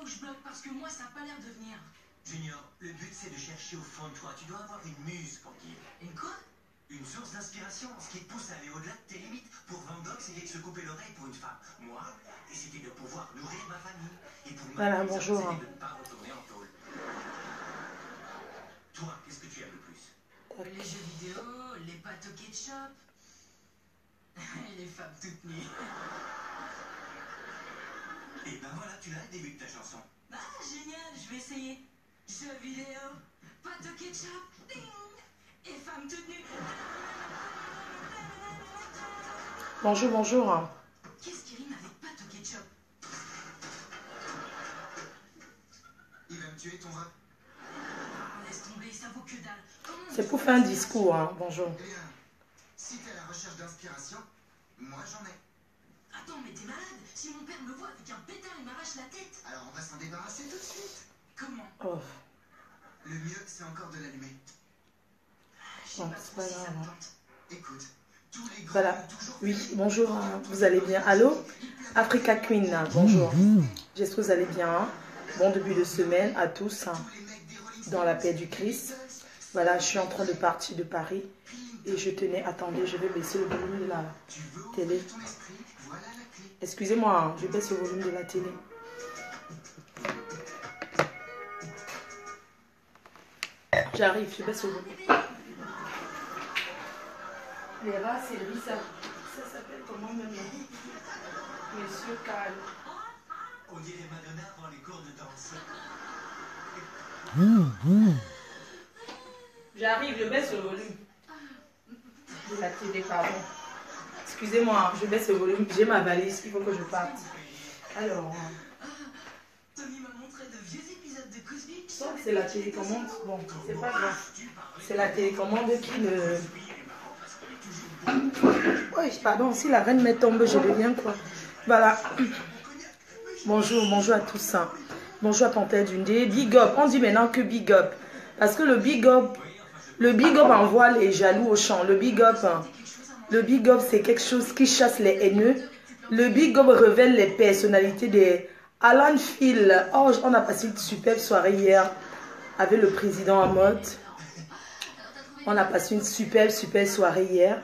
ou je bloque parce que moi ça n'a pas l'air de venir. Junior, le but c'est de chercher au fond de toi. Tu dois avoir une muse pour dire. Une quoi? Une source d'inspiration, ce qui te pousse à aller au-delà de tes limites. Pour Van Gogh, c'était de se couper l'oreille pour une femme. Moi, c'était de pouvoir nourrir ma famille. Et pour voilà, bonjour. c'était de ne pas retourner en tôle. Toi, qu'est-ce que tu aimes le plus? Les jeux vidéo, les pâtes au ketchup, les femmes toutes nues. Et ben voilà, tu l'as le début de ta chanson. Ah, génial, je vais essayer. Jeux vidéo, pâtes au ketchup, ding, et femmes toutes nues. Bonjour, bonjour. Qu'est-ce qui rime avec pâtes au ketchup? Il va me tuer ton rap. Ah, laisse tomber, ça vaut que dalle. C'est pour faire un discours, hein. Bonjour. Eh bien, si t'es à la recherche d'inspiration, moi j'en ai. Attends, mais t'es malade. Si mon père me voit avec un pétard, il m'arrache la tête. Alors on va s'en débarrasser tout de suite. Comment? Oh, Le mieux, c'est encore de l'allumer. Je sais bon, pas c'est trop pas si ça grave. me hein. tente. Écoute, tous les grands Voilà. ont toujours Oui, bonjour, hein. Vous allez bien? Allô? Africa Queen, bonjour. J'espère que vous allez bien. Bon début de semaine à tous, hein, dans la paix du Christ. Voilà, je suis en train de partir de Paris et je tenais, attendez, je vais baisser le volume de la télé. ton esprit, voilà la clé. Excusez-moi, hein, je baisse le volume de la télé. J'arrive, je baisse le volume. Les rats, c'est lui, ça s'appelle comment maintenant? Monsieur Cal. On dirait Madonna avant les cours de danse. J'arrive, je baisse le volume de la télé, pardon. Excusez-moi, je baisse le volume. J'ai ma valise, il faut que je parte. Alors, Tommy m'a montré de vieux épisodes de Cosby. ça c'est la télécommande. Bon, c'est pas grave. C'est la télécommande qui le... Oui, pardon, si la reine me tombe, je deviens quoi? Voilà. Bonjour, bonjour à tous. Bonjour à Panthère Dundee. Big up, on dit maintenant que big up. Parce que le big up envoie les jaloux au champ. Le big up, c'est quelque chose qui chasse les haineux. Le big up révèle les personnalités des Alan Phil. Oh, on a passé une superbe soirée hier avec le président Hamot. On a passé une superbe soirée hier.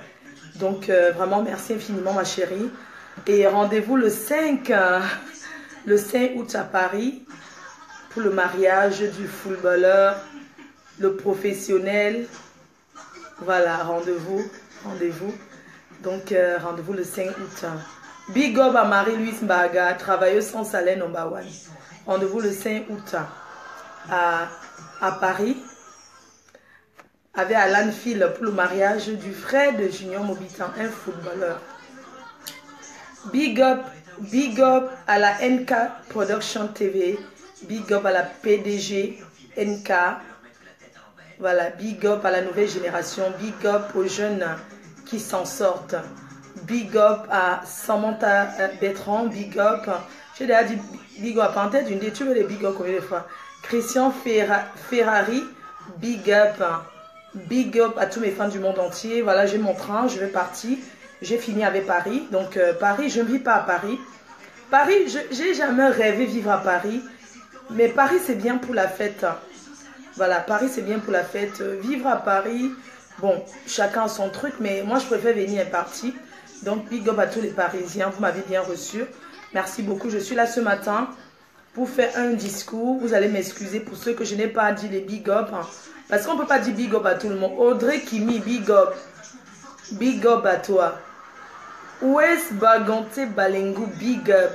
Donc, vraiment, merci infiniment, ma chérie. Et rendez-vous le 5 août à Paris pour le mariage du footballeur, le professionnel. Voilà, rendez-vous. Donc, rendez-vous le 5 août. Big up à Marie-Louise Mbaga, travailleuse sans salaire number 1. Rendez-vous le 5 août à Paris avec Alan Phil pour le mariage du frère de Junior Mobitan, un footballeur. Big up à la NK Production TV. Big up à la PDG NK. Voilà, big up à la nouvelle génération. Big up aux jeunes qui s'en sortent. Big up à Samantha Bertrand. Big up. J'ai déjà dit big up à Panthère Dundee. Tu veux les big up combien de fois? Christian Ferrari. Big up. Big up à tous mes fans du monde entier. Voilà, j'ai mon train. Je vais partir. J'ai fini avec Paris. Donc, Paris, je ne vis pas à Paris. Paris, j'ai jamais rêvé vivre à Paris. Mais Paris, c'est bien pour la fête. Voilà, Paris, c'est bien pour la fête. Vivre à Paris, bon, chacun a son truc. Mais moi, je préfère venir et partir. Donc, big up à tous les Parisiens. Vous m'avez bien reçu. Merci beaucoup. Je suis là ce matin pour faire un discours. Vous allez m'excuser pour ceux que je n'ai pas dit les big up. Parce qu'on ne peut pas dire big up à tout le monde. Audrey Kimi, big up. Big up à toi. West Bagante Balengu, big up.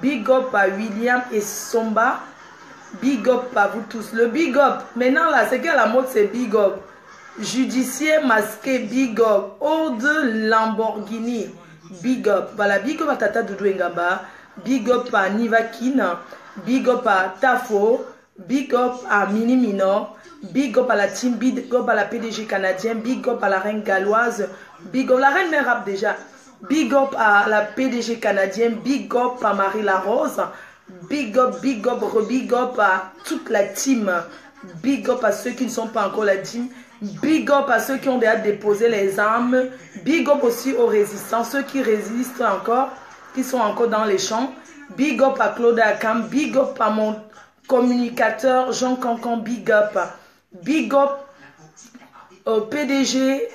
Big up à William et Somba. Big up à vous tous. Le big up, maintenant là, c'est que la mode, c'est big up. Judiciaire masqué, big up. Ode Lamborghini, big up. Voilà, big up à Tata Doudou Ngaba. Big up à Nivakin. Big up à Tafo. Big up à Mini Minor. Big up à la team. Big up à la PDG canadienne. Big up à la reine galloise. Big up, la reine me rappe déjà. Big up à la PDG canadienne. Big up à Marie Larose. Big up à toute la team. Big up à ceux qui ne sont pas encore la team. Big up à ceux qui ont déjà déposé les armes. Big up aussi aux résistants, ceux qui résistent encore, qui sont encore dans les champs. Big up à Claude Akam. Big up à mon communicateur Jean Cancan. Big up. Big up au PDG.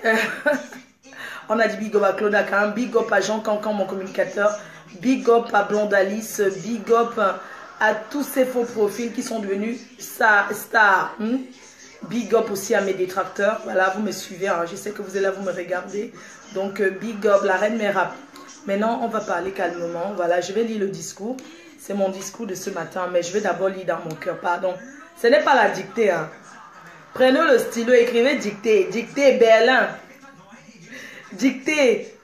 On a dit big up à Claude Akam. Big up à Jean Cancan, mon communicateur. Big up à Blonde Alice. Big up à tous ces faux profils qui sont devenus stars. Big up aussi à mes détracteurs. Voilà, vous me suivez. Hein. Je sais que vous êtes là, vous me regardez. Donc, big up, la reine Mérap. Maintenant, on va parler calmement. Voilà, je vais lire le discours. C'est mon discours de ce matin, mais je vais d'abord lire dans mon cœur. Pardon. Ce n'est pas la dictée. Hein. Prenez le stylo, écrivez dictée. Dictée Berlin. Dictée.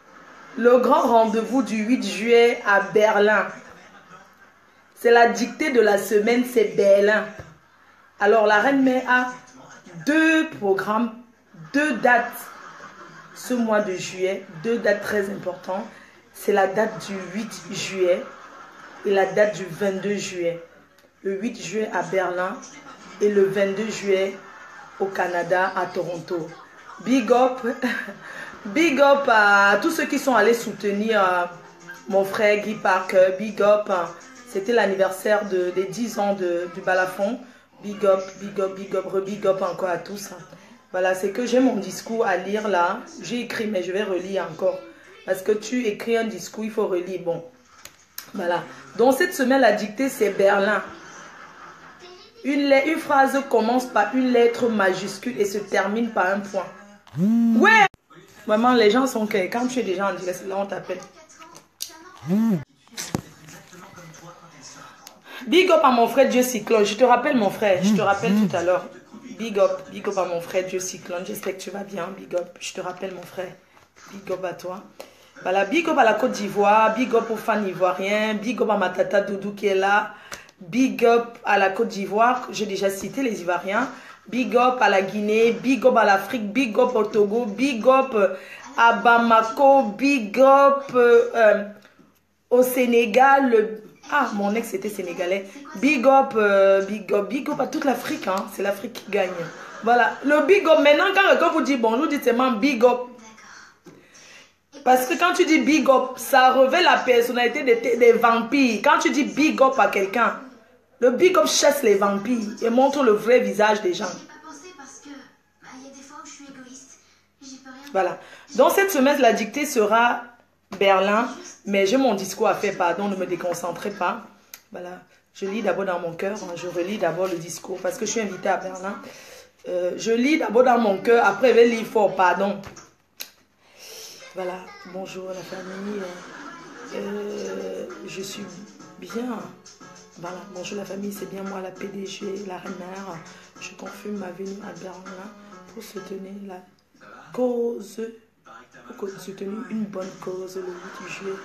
Le grand rendez-vous du 8 juillet à Berlin. C'est la dictée de la semaine, c'est Berlin. Alors, la reine mère a 2 programmes, 2 dates ce mois de juillet, 2 dates très importantes. C'est la date du 8 juillet et la date du 22 juillet. Le 8 juillet à Berlin et le 22 juillet au Canada, à Toronto. Big up, big up à tous ceux qui sont allés soutenir mon frère Guy Parker. Big up, c'était l'anniversaire des 10 ans du Balafon. Big up, big up, big up, big up encore à tous. Voilà, c'est que j'ai mon discours à lire là. J'ai écrit, mais je vais relire encore. Parce que tu écris un discours, il faut relire. Bon, voilà. Donc cette semaine, la dictée, c'est Berlin. Une phrase commence par une lettre majuscule et se termine par un point. Ouais! Vraiment, les gens sont que quand tu es déjà en direct, là, on t'appelle. Big up à mon frère Dieu Cyclone. Je te rappelle mon frère, je te rappelle tout à l'heure. Big up à mon frère Dieu Cyclone. J'espère que tu vas bien. Big up, je te rappelle mon frère. Big up à toi. Voilà, big up à la Côte d'Ivoire. Big up aux fans ivoiriens. Big up à ma tata Doudou qui est là. Big up à la Côte d'Ivoire. J'ai déjà cité les Ivoiriens. Big up à la Guinée. Big up à l'Afrique. Big up au Togo. Big up à Bamako. Big up au Sénégal. Ah, mon ex était sénégalais. Big up à toute l'Afrique. Hein. C'est l'Afrique qui gagne. Voilà. Le big up, maintenant, quand vous dites bonjour, dites seulement big up. Parce que quand tu dis big up, ça revêt la personnalité des vampires. Quand tu dis big up à quelqu'un, le big up chasse les vampires et montre le vrai visage des gens. Voilà. Donc cette semaine, la dictée sera Berlin. Mais j'ai mon discours à faire, pardon, ne me déconcentrez pas. Voilà, je lis d'abord dans mon cœur, hein, je relis d'abord le discours parce que je suis invitée à Berlin. Je lis d'abord dans mon cœur, après je vais lire fort, pardon. Voilà, bonjour la famille, je suis bien. Voilà, bonjour la famille, c'est bien moi la PDG, la reine mère. Je confirme ma venue à Berlin pour soutenir la cause. Pour soutenir une bonne cause le 8 juillet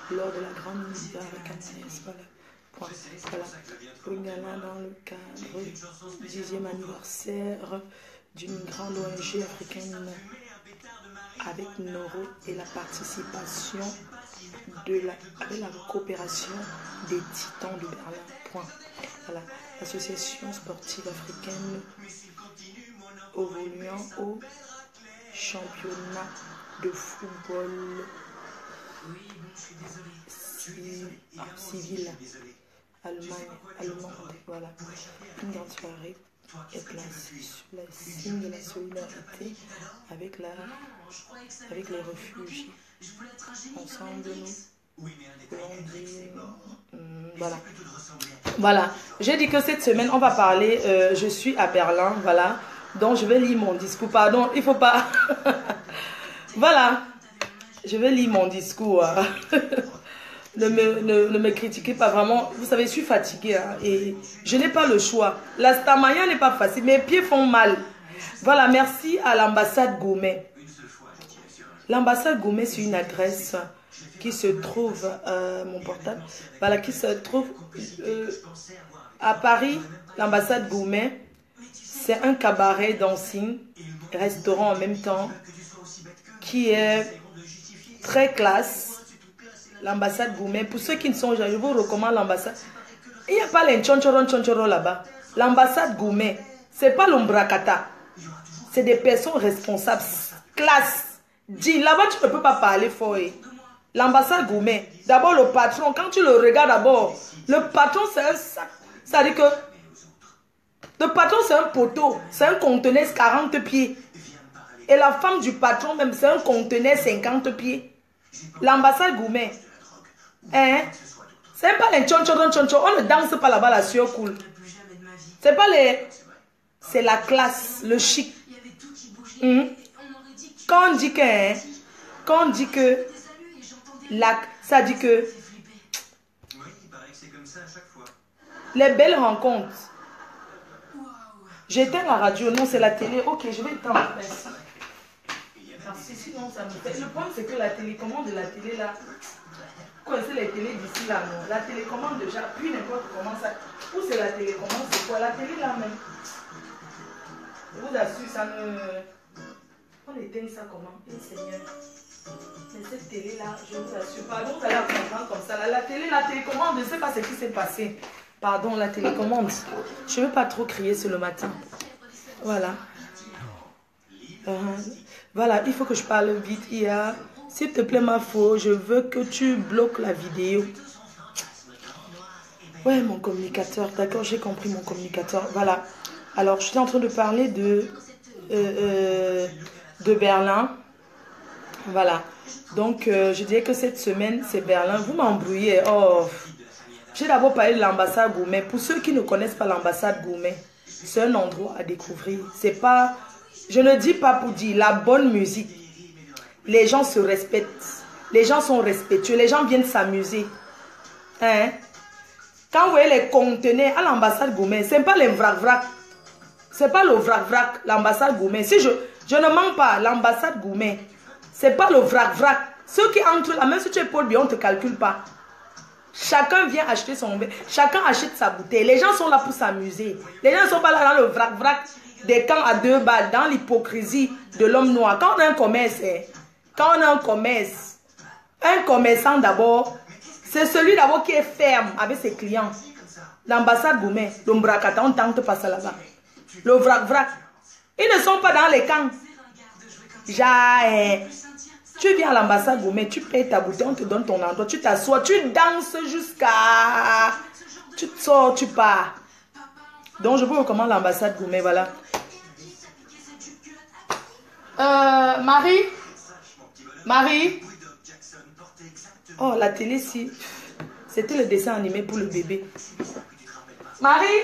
lors de la grande unité africaine. Voilà. Dans le cadre du 10e anniversaire d'une grande ONG africaine avec Noro et la participation avec la coopération des Titans de Berlin. Point. Voilà. L'association sportive africaine évoluant au championnat de football civil allemande. Voilà. Une grande soirée est placée sur le signe de la solidarité avec les réfugiés. Ensemble, nous pouvons dire... voilà. Voilà. J'ai dit que cette semaine, on va parler... je suis à Berlin, voilà. Donc, je vais lire mon discours. Pardon, il ne faut pas... Voilà, je vais lire mon discours. Hein. ne me critiquez pas vraiment. Vous savez, je suis fatiguée hein, et je n'ai pas le choix. La stamaya n'est pas facile, mes pieds font mal. Voilà, merci à l'ambassade Goumet. L'ambassade Goumet, c'est une adresse qui se trouve, mon portable, voilà, qui se trouve à Paris. L'ambassade Goumet, c'est un cabaret dancing, restaurant en même temps, qui est très classe. L'ambassade Goumet, pour ceux qui ne sont jamais, je vous recommande l'ambassade. Il n'y a pas les tchonchoron là-bas. L'ambassade Goumet, c'est pas l'ombrakata. C'est des personnes responsables, classe. Dis, là-bas tu ne peux pas parler fort. L'ambassade gourmet. D'abord, le patron, quand tu le regardes d'abord, le patron, c'est un sac. Ça veut dire que le patron, c'est un poteau. C'est un conteneur 40 pieds. Et la femme du patron, même, c'est un conteneur 50 pieds. L'ambassade gourmet. Hein? C'est pas les tchon. On ne danse pas là-bas, la sueur coule. C'est pas les... C'est la classe, le chic. Quand on dit que... Hein, quand on dit que... ça dit que... Les belles rencontres. J'éteins la radio. Non, c'est la télé. Ok, je vais éteindre. Merci. Merci, sinon ça me fait... Le problème, c'est que la télécommande de la télé, là... Vous connaissez les télés d'ici, là, non? La télécommande, déjà, puis n'importe comment ça... Où c'est la télécommande? C'est quoi? La télé, là, même. Je vous assure, ça ne... On éteint ça comment? Eh, Seigneur. Mais cette télé-là, je vous assure... Pardon, vous allez comprendre comme ça. Là, la télé, la télécommande, je ne sais pas ce qui s'est passé. Pardon, la télécommande. Je ne veux pas trop crier sur le matin. Voilà. Voilà, il faut que je parle vite. S'il te plaît, ma faux, je veux que tu bloques la vidéo. Ouais, mon communicateur. D'accord, j'ai compris mon communicateur. Voilà. Alors, je suis en train de parler de Berlin. Voilà. Donc, je dirais que cette semaine, c'est Berlin. Vous m'embrouillez. Oh. J'ai d'abord parlé de l'ambassade gourmet. Pour ceux qui ne connaissent pas l'ambassade gourmet, c'est un endroit à découvrir. C'est pas... Je ne dis pas pour dire la bonne musique. Les gens se respectent. Les gens sont respectueux. Les gens viennent s'amuser. Hein? Quand vous voyez les conteneurs à l'ambassade gourmet, ce n'est pas les vrac-vrac. Ce n'est pas le vrac-vrac, l'ambassade gourmet. Si je ne mens pas, l'ambassade gourmet, ce n'est pas le vrac-vrac. Ceux qui entrent là, même si tu es Paul Bion, on ne te calcule pas. Chacun vient acheter son verre. Chacun achète sa bouteille. Les gens sont là pour s'amuser. Les gens ne sont pas là dans le vrac-vrac des camps à 2 balles, dans l'hypocrisie de l'homme noir. Quand on a un commerce, un commerçant d'abord, c'est celui d'abord qui est ferme avec ses clients. L'ambassade gourmet, l'ombracata, on ne tente pas ça là-bas. Le vrac-vrac. Ils ne sont pas dans les camps. Tu viens à l'ambassade gourmet, tu payes ta bouteille, on te donne ton endroit, tu t'assois, tu danses jusqu'à... Tu te sors, tu pars. Donc, je vous recommande l'ambassade gourmet, voilà. Marie? Oh, la télé, si. C'était le dessin animé pour le bébé. Marie?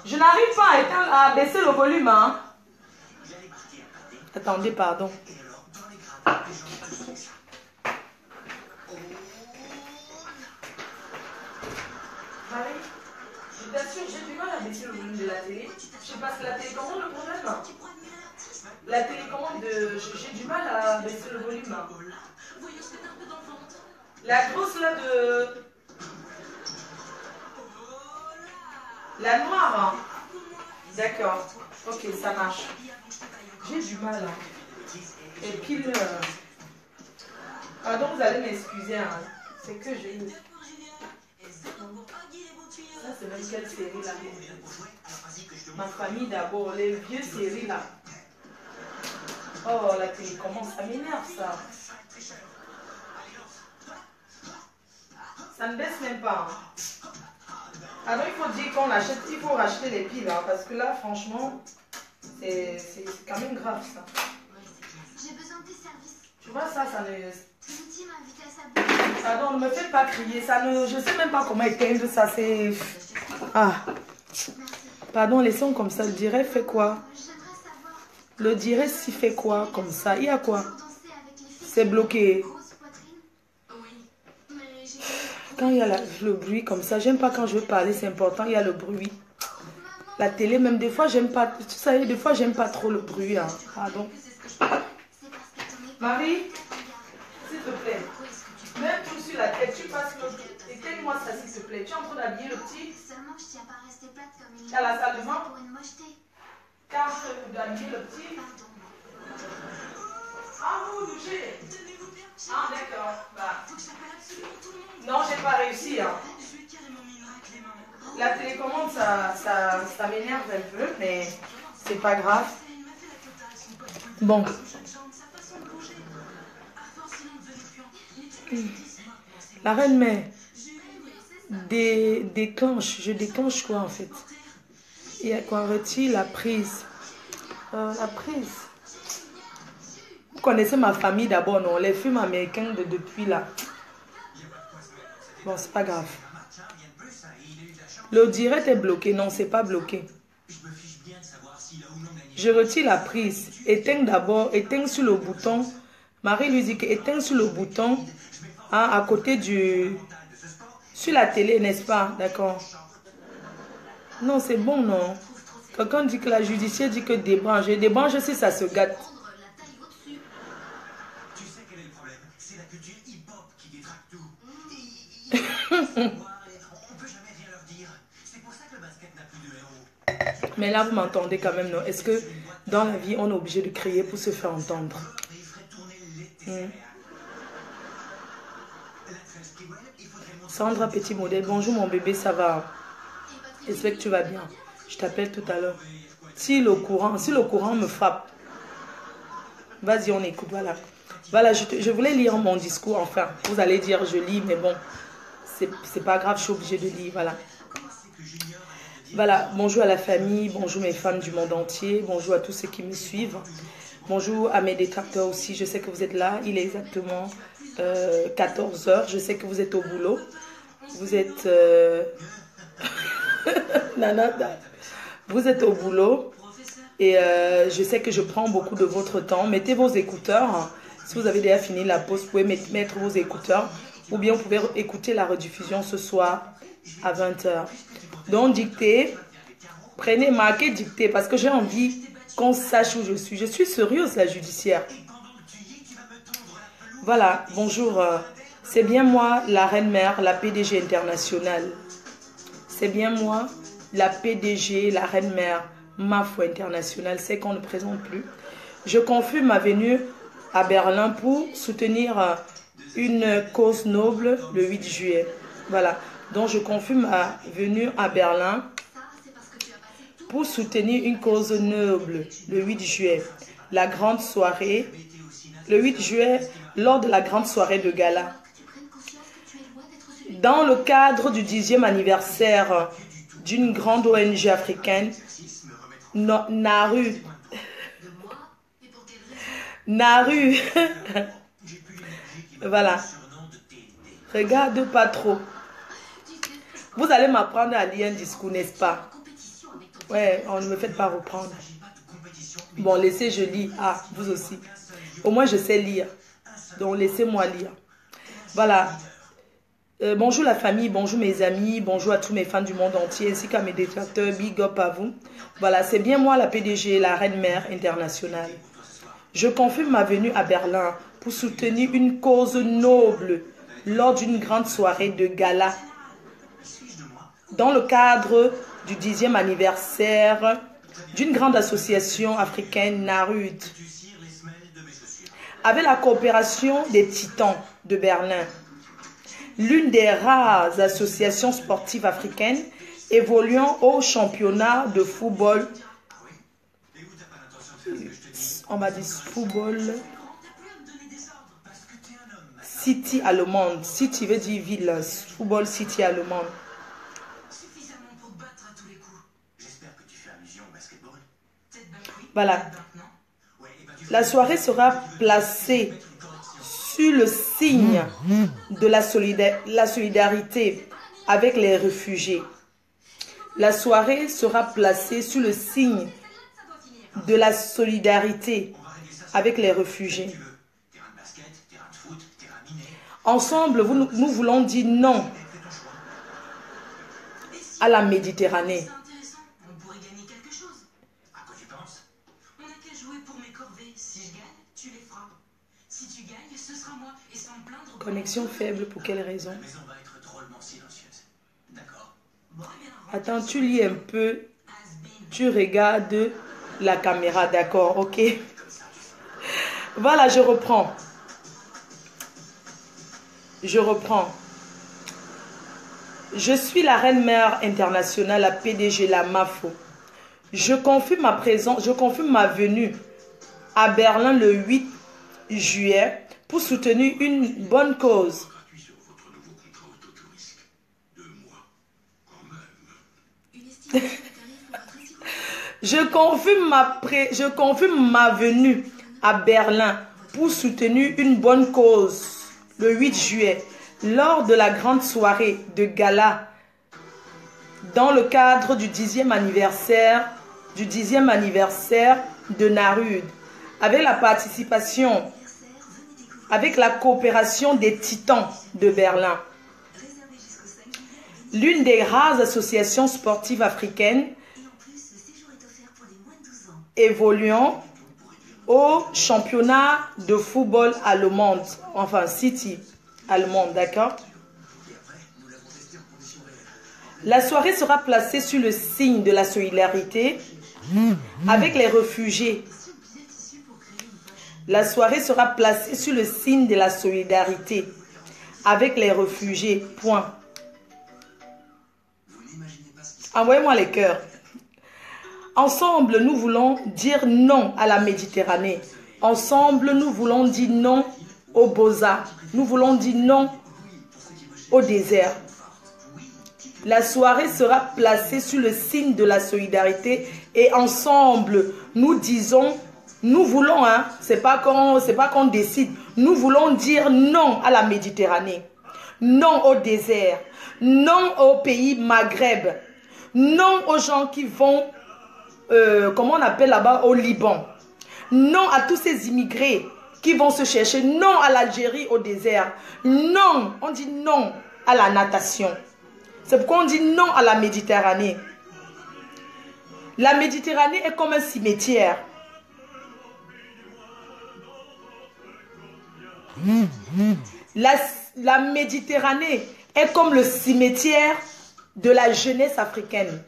Je n'arrive pas à baisser le volume, hein? Attendez, pardon. Marie, je t'assure, j'ai du mal à baisser le volume de la télé. Je sais pas si la télécommande le problème. La télécommande, j'ai du mal à baisser le volume. La grosse là de... La noire. Hein. D'accord. Ok, ça marche. J'ai du mal. Hein. Et puis le... Pardon, vous allez m'excuser. Hein. C'est que j'ai... Ça, c'est même quelle série là? Ma famille d'abord, les vieux séries là. Oh, la télécommande, ça m'énerve ça. Ça ne baisse même pas. Hein. Alors, il faut dire qu'on achète, il faut racheter les piles. Hein, parce que là, franchement, c'est quand même grave ça. J'ai besoin de tes services. Tu vois, ça ne... Lutti m'a invité à sa boutique. Pardon, ne me faites pas crier. Ça ne... Je ne sais même pas comment éteindre ça. C'est... Ah. Pardon, laissons comme ça. Le direct fait quoi? Le direct s'il fait quoi comme ça? Il y a quoi? C'est bloqué. Quand il y a le bruit comme ça, j'aime pas quand je veux parler, c'est important, il y a le bruit. La télé, même des fois, j'aime pas, tu sais, des fois, j'aime pas trop le bruit. Hein. Pardon. Marie, s'il te plaît, mets tout sur la tête, tu passes l'autre. Éteins-moi ça, s'il te plaît. Tu es en train d'habiller le petit. Seulement, je tiens pas à rester plate comme une... À la salle de bain. Pour une mocheté. Car je dois habiller le petit. Ah, vous bougez. Ah, d'accord. Bah. Non, j'ai pas réussi. Hein. La télécommande, ça m'énerve un peu, mais c'est pas grave. Bon. La reine-mère. Déclenche. Je déclenche quoi en fait? Il y a quoi? Retire la prise. La prise. Vous connaissez ma famille d'abord, non? Les films américains depuis là. Bon, c'est pas grave. Le direct est bloqué. Non, c'est pas bloqué. Je retire la prise. Éteins d'abord. Éteins sur le bouton. Marie lui dit que éteins sur le bouton. Hein, à côté du... Sur la télé, n'est-ce pas? D'accord. Non, c'est bon, non? Quelqu'un dit que la judiciaire dit que débranche. Et débranche si ça se gâte. Tu sais quel est le problème? C'est la culture hip-hop qui détraque tout. On peut jamais rien leur dire. C'est pour ça que le basket n'a plus de héros. Mais là, vous m'entendez quand même, non? Est-ce que dans la vie, on est obligé de crier pour se faire entendre? Sandra, petit modèle. Bonjour mon bébé, ça va? J'espère que tu vas bien. Je t'appelle tout à l'heure. Si le courant me frappe. Vas-y, on écoute, voilà. Voilà, je voulais lire mon discours, enfin. Vous allez dire, je lis, mais bon. C'est pas grave, je suis obligée de lire, voilà. Voilà, bonjour à la famille, bonjour mes fans du monde entier, bonjour à tous ceux qui me suivent. Bonjour à mes détracteurs aussi, je sais que vous êtes là, il est exactement 14 h, je sais que vous êtes au boulot. Vous êtes... Nanada. Vous êtes au boulot et je sais que je prends beaucoup de votre temps. Mettez vos écouteurs. Si vous avez déjà fini la pause, vous pouvez mettre vos écouteurs ou bien vous pouvez écouter la rediffusion ce soir à 20 h. Donc, dictez. Prenez, marquez, dictez parce que j'ai envie qu'on sache où je suis. Je suis sérieuse, la judiciaire. Voilà, bonjour. C'est bien moi, la reine-mère, la PDG internationale. C'est bien moi, la PDG, la reine-mère, Mafo internationale, c'est qu'on ne présente plus. Je confirme ma venue à Berlin pour soutenir une cause noble le 8 juillet. Voilà, donc je confirme ma venue à Berlin pour soutenir une cause noble le 8 juillet. La grande soirée, le 8 juillet, lors de la grande soirée de gala. Dans le cadre du 10e anniversaire d'une grande ONG africaine, Naru. Voilà. Regarde pas trop. Vous allez m'apprendre à lire un discours, n'est-ce pas? Ouais, on ne me fait pas reprendre. Bon, laissez, je lis. Ah, vous aussi. Au moins, je sais lire. Donc, laissez-moi lire. Voilà. Bonjour la famille, bonjour mes amis, bonjour à tous mes fans du monde entier, ainsi qu'à mes détracteurs, big up à vous. Voilà, c'est bien moi la PDG, la reine-mère internationale. Je confirme ma venue à Berlin pour soutenir une cause noble lors d'une grande soirée de gala. Dans le cadre du 10e anniversaire d'une grande association africaine, Narud. Avec la coopération des Titans de Berlin. L'une des rares associations sportives africaines évoluant au championnat de football. On m'a dit football. City allemande. City veut dire ville. Football City allemande. Voilà. La soirée sera placée sur le signe de la solidarité avec les réfugiés. La soirée sera placée sur le signe de la solidarité avec les réfugiés. Ensemble, nous voulons dire non à la Méditerranée. Connexion faible, pour quelle raison? Attends, tu lis un peu, tu regardes la caméra, d'accord, ok? Voilà, je reprends. Je suis la reine-mère internationale, la PDG, la Mafo. Je confirme ma venue à Berlin le 8 juillet pour soutenir une bonne cause. Gratuit sur votre nouveau contrat autotourisme. 2 mois, quand même. Une estimation de tarif pour votre assurance. Je confirme ma venue à Berlin pour soutenir une bonne cause le 8 juillet lors de la grande soirée de gala dans le cadre du 10e anniversaire de Narud, avec la participation, avec la coopération des Titans de Berlin, l'une des rares associations sportives africaines évoluant au championnat de football allemand, enfin City allemande, d'accord? La soirée sera placée sur le signe de la solidarité avec les réfugiés. La soirée sera placée sur le signe de la solidarité avec les réfugiés. Point. Envoyez-moi les cœurs. Ensemble, nous voulons dire non à la Méditerranée. Ensemble, nous voulons dire non aux beaux-arts. Nous voulons dire non au désert. La soirée sera placée sur le signe de la solidarité et ensemble, nous disons, nous voulons, hein, c'est pas qu'on décide, nous voulons dire non à la Méditerranée, non au désert, non au pays Maghreb, non aux gens qui vont, comment on appelle là-bas, au Liban, non à tous ces immigrés qui vont se chercher, non à l'Algérie au désert, non, on dit non à la natation. C'est pourquoi on dit non à la Méditerranée. La Méditerranée est comme un cimetière. La Méditerranée est comme le cimetière de la jeunesse africaine.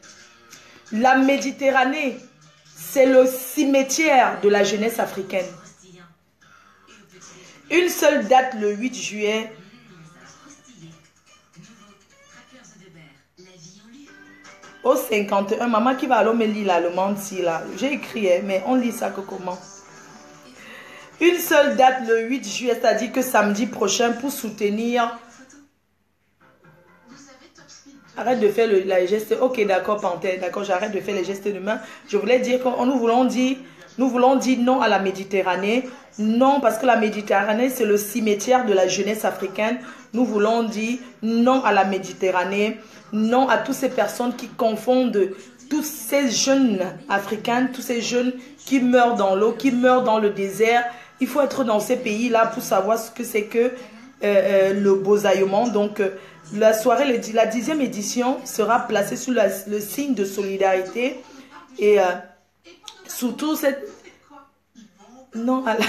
La Méditerranée, c'est le cimetière de la jeunesse africaine. Une seule date, le 8 juillet. Au 51, maman qui va aller me lire l'allemand si là. J'ai écrit, mais on lit ça que comment? Une seule date, le 8 juillet, c'est-à-dire que samedi prochain pour soutenir. Arrête de faire les gestes. Ok, d'accord, Panthère. D'accord, j'arrête de faire les gestes de main. Je voulais dire que nous voulons dire non à la Méditerranée. Non, parce que la Méditerranée, c'est le cimetière de la jeunesse africaine. Nous voulons dire non à la Méditerranée. Non à toutes ces personnes qui confondent tous ces jeunes africains, tous ces jeunes qui meurent dans l'eau, qui meurent dans le désert. Il faut être dans ces pays-là pour savoir ce que c'est que le beausaillement. Donc, la soirée, la 10e édition sera placée sous le signe de solidarité. Et surtout, cette... Non, à la...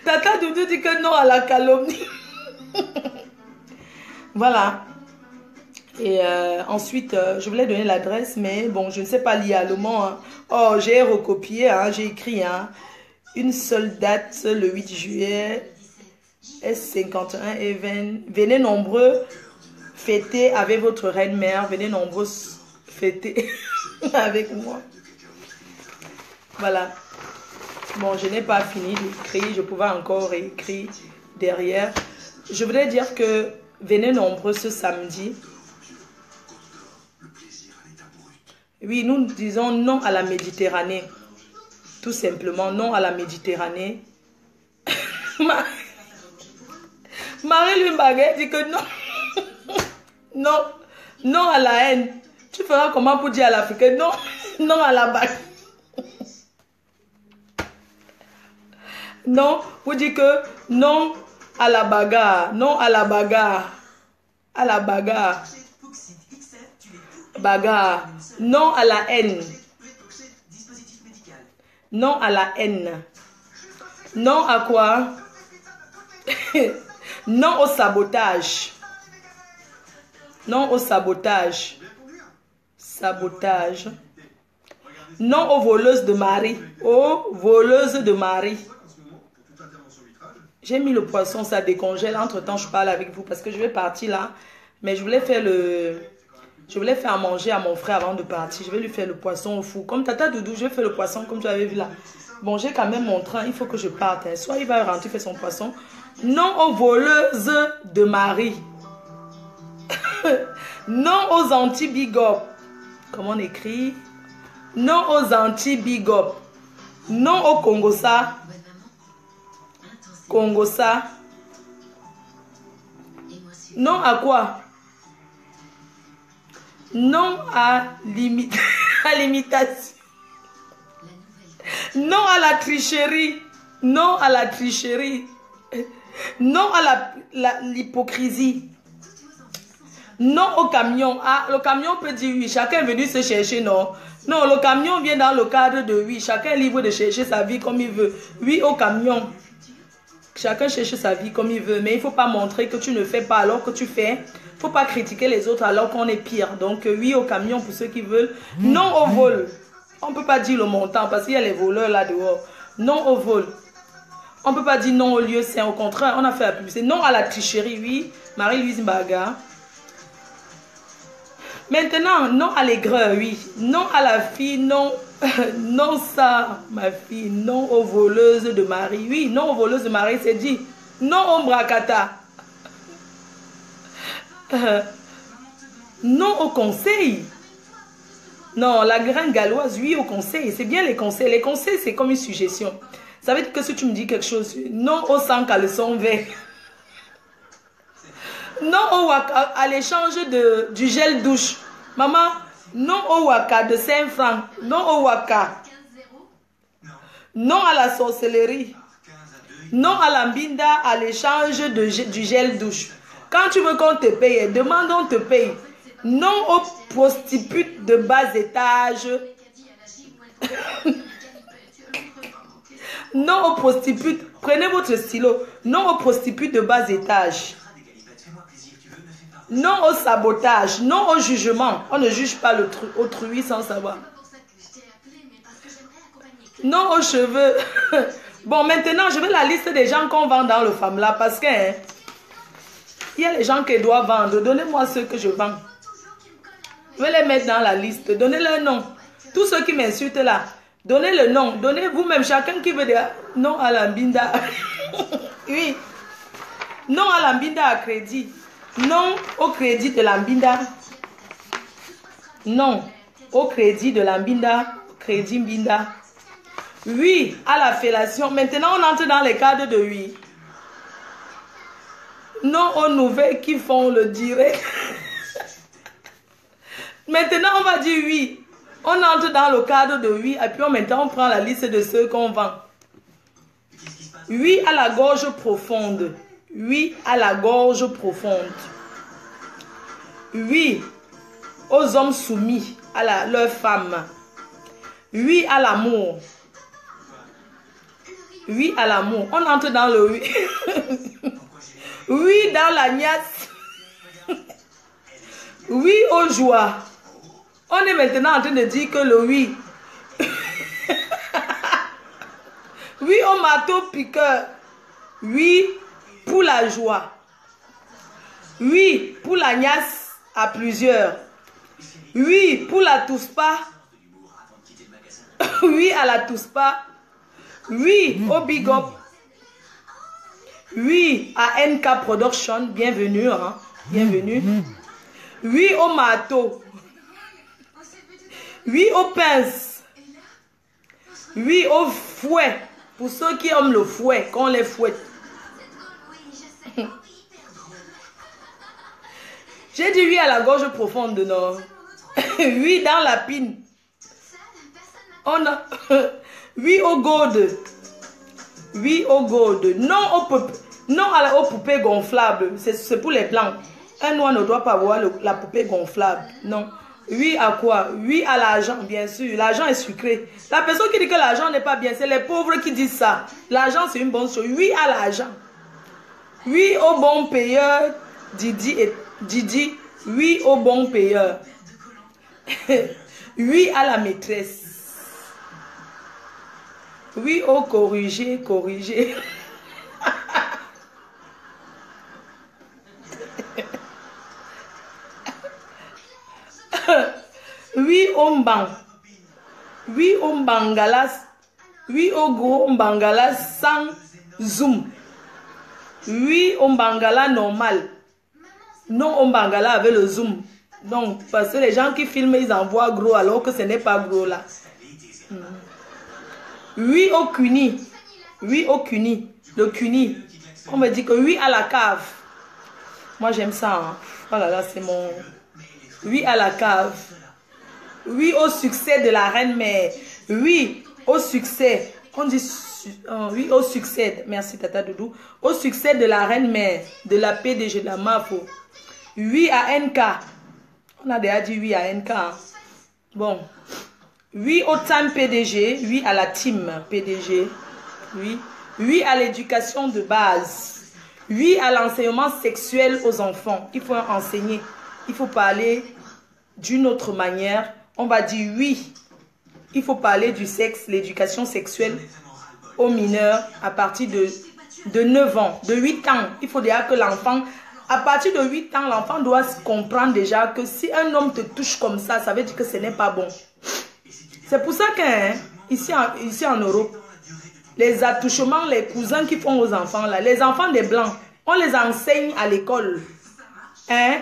Tata Doudou dit que non à la calomnie. Voilà. Et ensuite, je voulais donner l'adresse, mais bon, je ne sais pas lire allemand. Hein. Oh, j'ai recopié, hein, j'ai écrit. Hein. Une seule date, le 8 juillet, S51 et venez nombreux fêter avec votre reine-mère. Venez nombreux fêter avec moi. Voilà. Bon, je n'ai pas fini d'écrire, je pouvais encore écrire derrière. Je voudrais dire que venez nombreux ce samedi. Oui, nous disons non à la Méditerranée. Tout simplement, non à la Méditerranée. Marie-Louise Baguette dit que non. Non. Non à la haine. Tu feras comment pour dire à l'Africain non, non à la bague. Non, vous dites que non à la bagarre. Non à la bagarre. À la bagarre. Bagarre. Non à la haine. Non à la haine. Non à quoi? Non au sabotage. Non au sabotage. Sabotage. Non aux voleuses de mari. Aux voleuses de mari. J'ai mis le poisson, ça décongèle. Entre-temps, je parle avec vous parce que je vais partir là. Mais je voulais faire Je voulais faire à manger à mon frère avant de partir. Je vais lui faire le poisson au four. Comme Tata Doudou, je vais faire le poisson comme tu avais vu là. Bon, j'ai quand même mon train. Il faut que je parte. Hein. Soit il va rentrer faire son poisson. Non aux voleuses de Marie. Non aux anti-big up. Comment on écrit? Non aux anti-big up. Non au Congosa. Congosa. Non à quoi? Non à l'imitation. Non à la tricherie. Non à la tricherie. Non à l'hypocrisie. Non au camion. Ah, le camion peut dire oui. Chacun est venu se chercher, non. Non, le camion vient dans le cadre de oui. Chacun est libre de chercher sa vie comme il veut. Oui au camion. Chacun cherche sa vie comme il veut. Mais il ne faut pas montrer que tu ne fais pas alors que tu fais. Il ne faut pas critiquer les autres alors qu'on est pire. Donc oui au camion pour ceux qui veulent. Non au vol. On ne peut pas dire le montant parce qu'il y a les voleurs là dehors. Non au vol. On ne peut pas dire non au lieu sain. Au contraire, on a fait la publicité. Non à la tricherie, oui. Marie-Louise Mbaga. Maintenant, non à l'aigreur, oui. Non à la fille, non. Non ça, ma fille. Non aux voleuses de Marie. Oui, non aux voleuses de Marie, c'est dit. Non au bracata. Non au conseil. Non, la graine galloise, oui au conseil. C'est bien les conseils. Les conseils, c'est comme une suggestion. Ça veut dire que si tu me dis quelque chose, non au sang caleçon vert. Non au waka, à l'échange du gel douche. Maman, non au waka de 5 francs. Non au waka. Non à la sorcellerie. Non à la mbinda à l'échange du gel douche. Quand tu veux qu'on te paye, demande on te paye. Non aux prostitutes de bas étage. Non aux prostitutes. Prenez votre stylo. Non aux prostitutes de bas étage. Non au sabotage. Non au jugement. On ne juge pas autrui sans savoir. Non aux cheveux. Bon, maintenant, je veux la liste des gens qu'on vend dans le FAMLA parce que hein, il y a les gens qui doivent vendre. Donnez-moi ceux que je vends. Je vais les mettre dans la liste. Donnez leur nom. Tous ceux qui m'insultent là, donnez le nom. Donnez vous-même, chacun qui veut dire non à l'ambinda. Oui. Non à l'ambinda à crédit. Non au crédit de l'ambinda. Non au crédit de l'ambinda. Crédit mbinda. Oui à la fellation. Maintenant, on entre dans les cadres de oui. Non aux nouvelles qui font le direct. Maintenant, on va dire oui. On entre dans le cadre de oui. Et puis maintenant, on prend la liste de ceux qu'on vend. Oui à la gorge profonde. Oui à la gorge profonde. Oui aux hommes soumis à leurs femmes. Oui à l'amour. Oui à l'amour. On entre dans le oui. Oui dans la niasse. Oui aux joies. On est maintenant en train de dire que le oui. Oui au marteau piqueur. Oui pour la joie. Oui pour la niasse à plusieurs. Oui pour la touspa. Oui à la touspa. Oui au big up. Oui à NK Production. Bienvenue. Hein? Bienvenue. Oui au marteau. Oui aux pinces. Oui au fouet. Pour ceux qui aiment le fouet, qu'on les fouette. J'ai dit oui à la gorge profonde, non? Oui dans la pine. On a... Oui au gold. Oui au gold. Non aux poupées gonflables. C'est pour les blancs. Un noir ne doit pas avoir la poupée gonflable. Non. Oui à quoi? Oui à l'argent, bien sûr. L'argent est sucré. La personne qui dit que l'argent n'est pas bien, c'est les pauvres qui disent ça. L'argent, c'est une bonne chose. Oui à l'argent. Oui au bon payeur. Didi. Oui au bon payeur. Oui à la maîtresse. Oui au corriger. Oui au mbang. Oui au mbangala. Oui au gros mbangala sans zoom. Oui au mbangala normal. Non au mbangala avec le zoom. Donc, parce que les gens qui filment, ils envoient gros alors que ce n'est pas gros là. Oui au cuni. Oui au cuni. Le cuni. On me dit que oui à la cave. Moi j'aime ça. Hein. Oh là là, c'est mon... Oui à la cave. Oui au succès de la reine-mère. Oui au succès. On dit oui au succès. Merci Tata Doudou. Au succès de la reine-mère. De la PDG de la MAFO. Oui à NK. On a déjà dit oui à NK. Hein. Bon. Oui au time PDG. Oui à la team PDG. Oui. Oui à l'éducation de base. Oui à l'enseignement sexuel aux enfants. Il faut enseigner. Il faut parler d'une autre manière. On va dire oui. Il faut parler du sexe, l'éducation sexuelle aux mineurs à partir de 9 ans, de 8 ans. Il faut déjà que l'enfant, à partir de 8 ans, l'enfant doit comprendre déjà que si un homme te touche comme ça veut dire que ce n'est pas bon. C'est pour ça qu'ici en Europe, les attouchements, les cousins qui font aux enfants, là, les enfants des blancs, on les enseigne à l'école. Hein?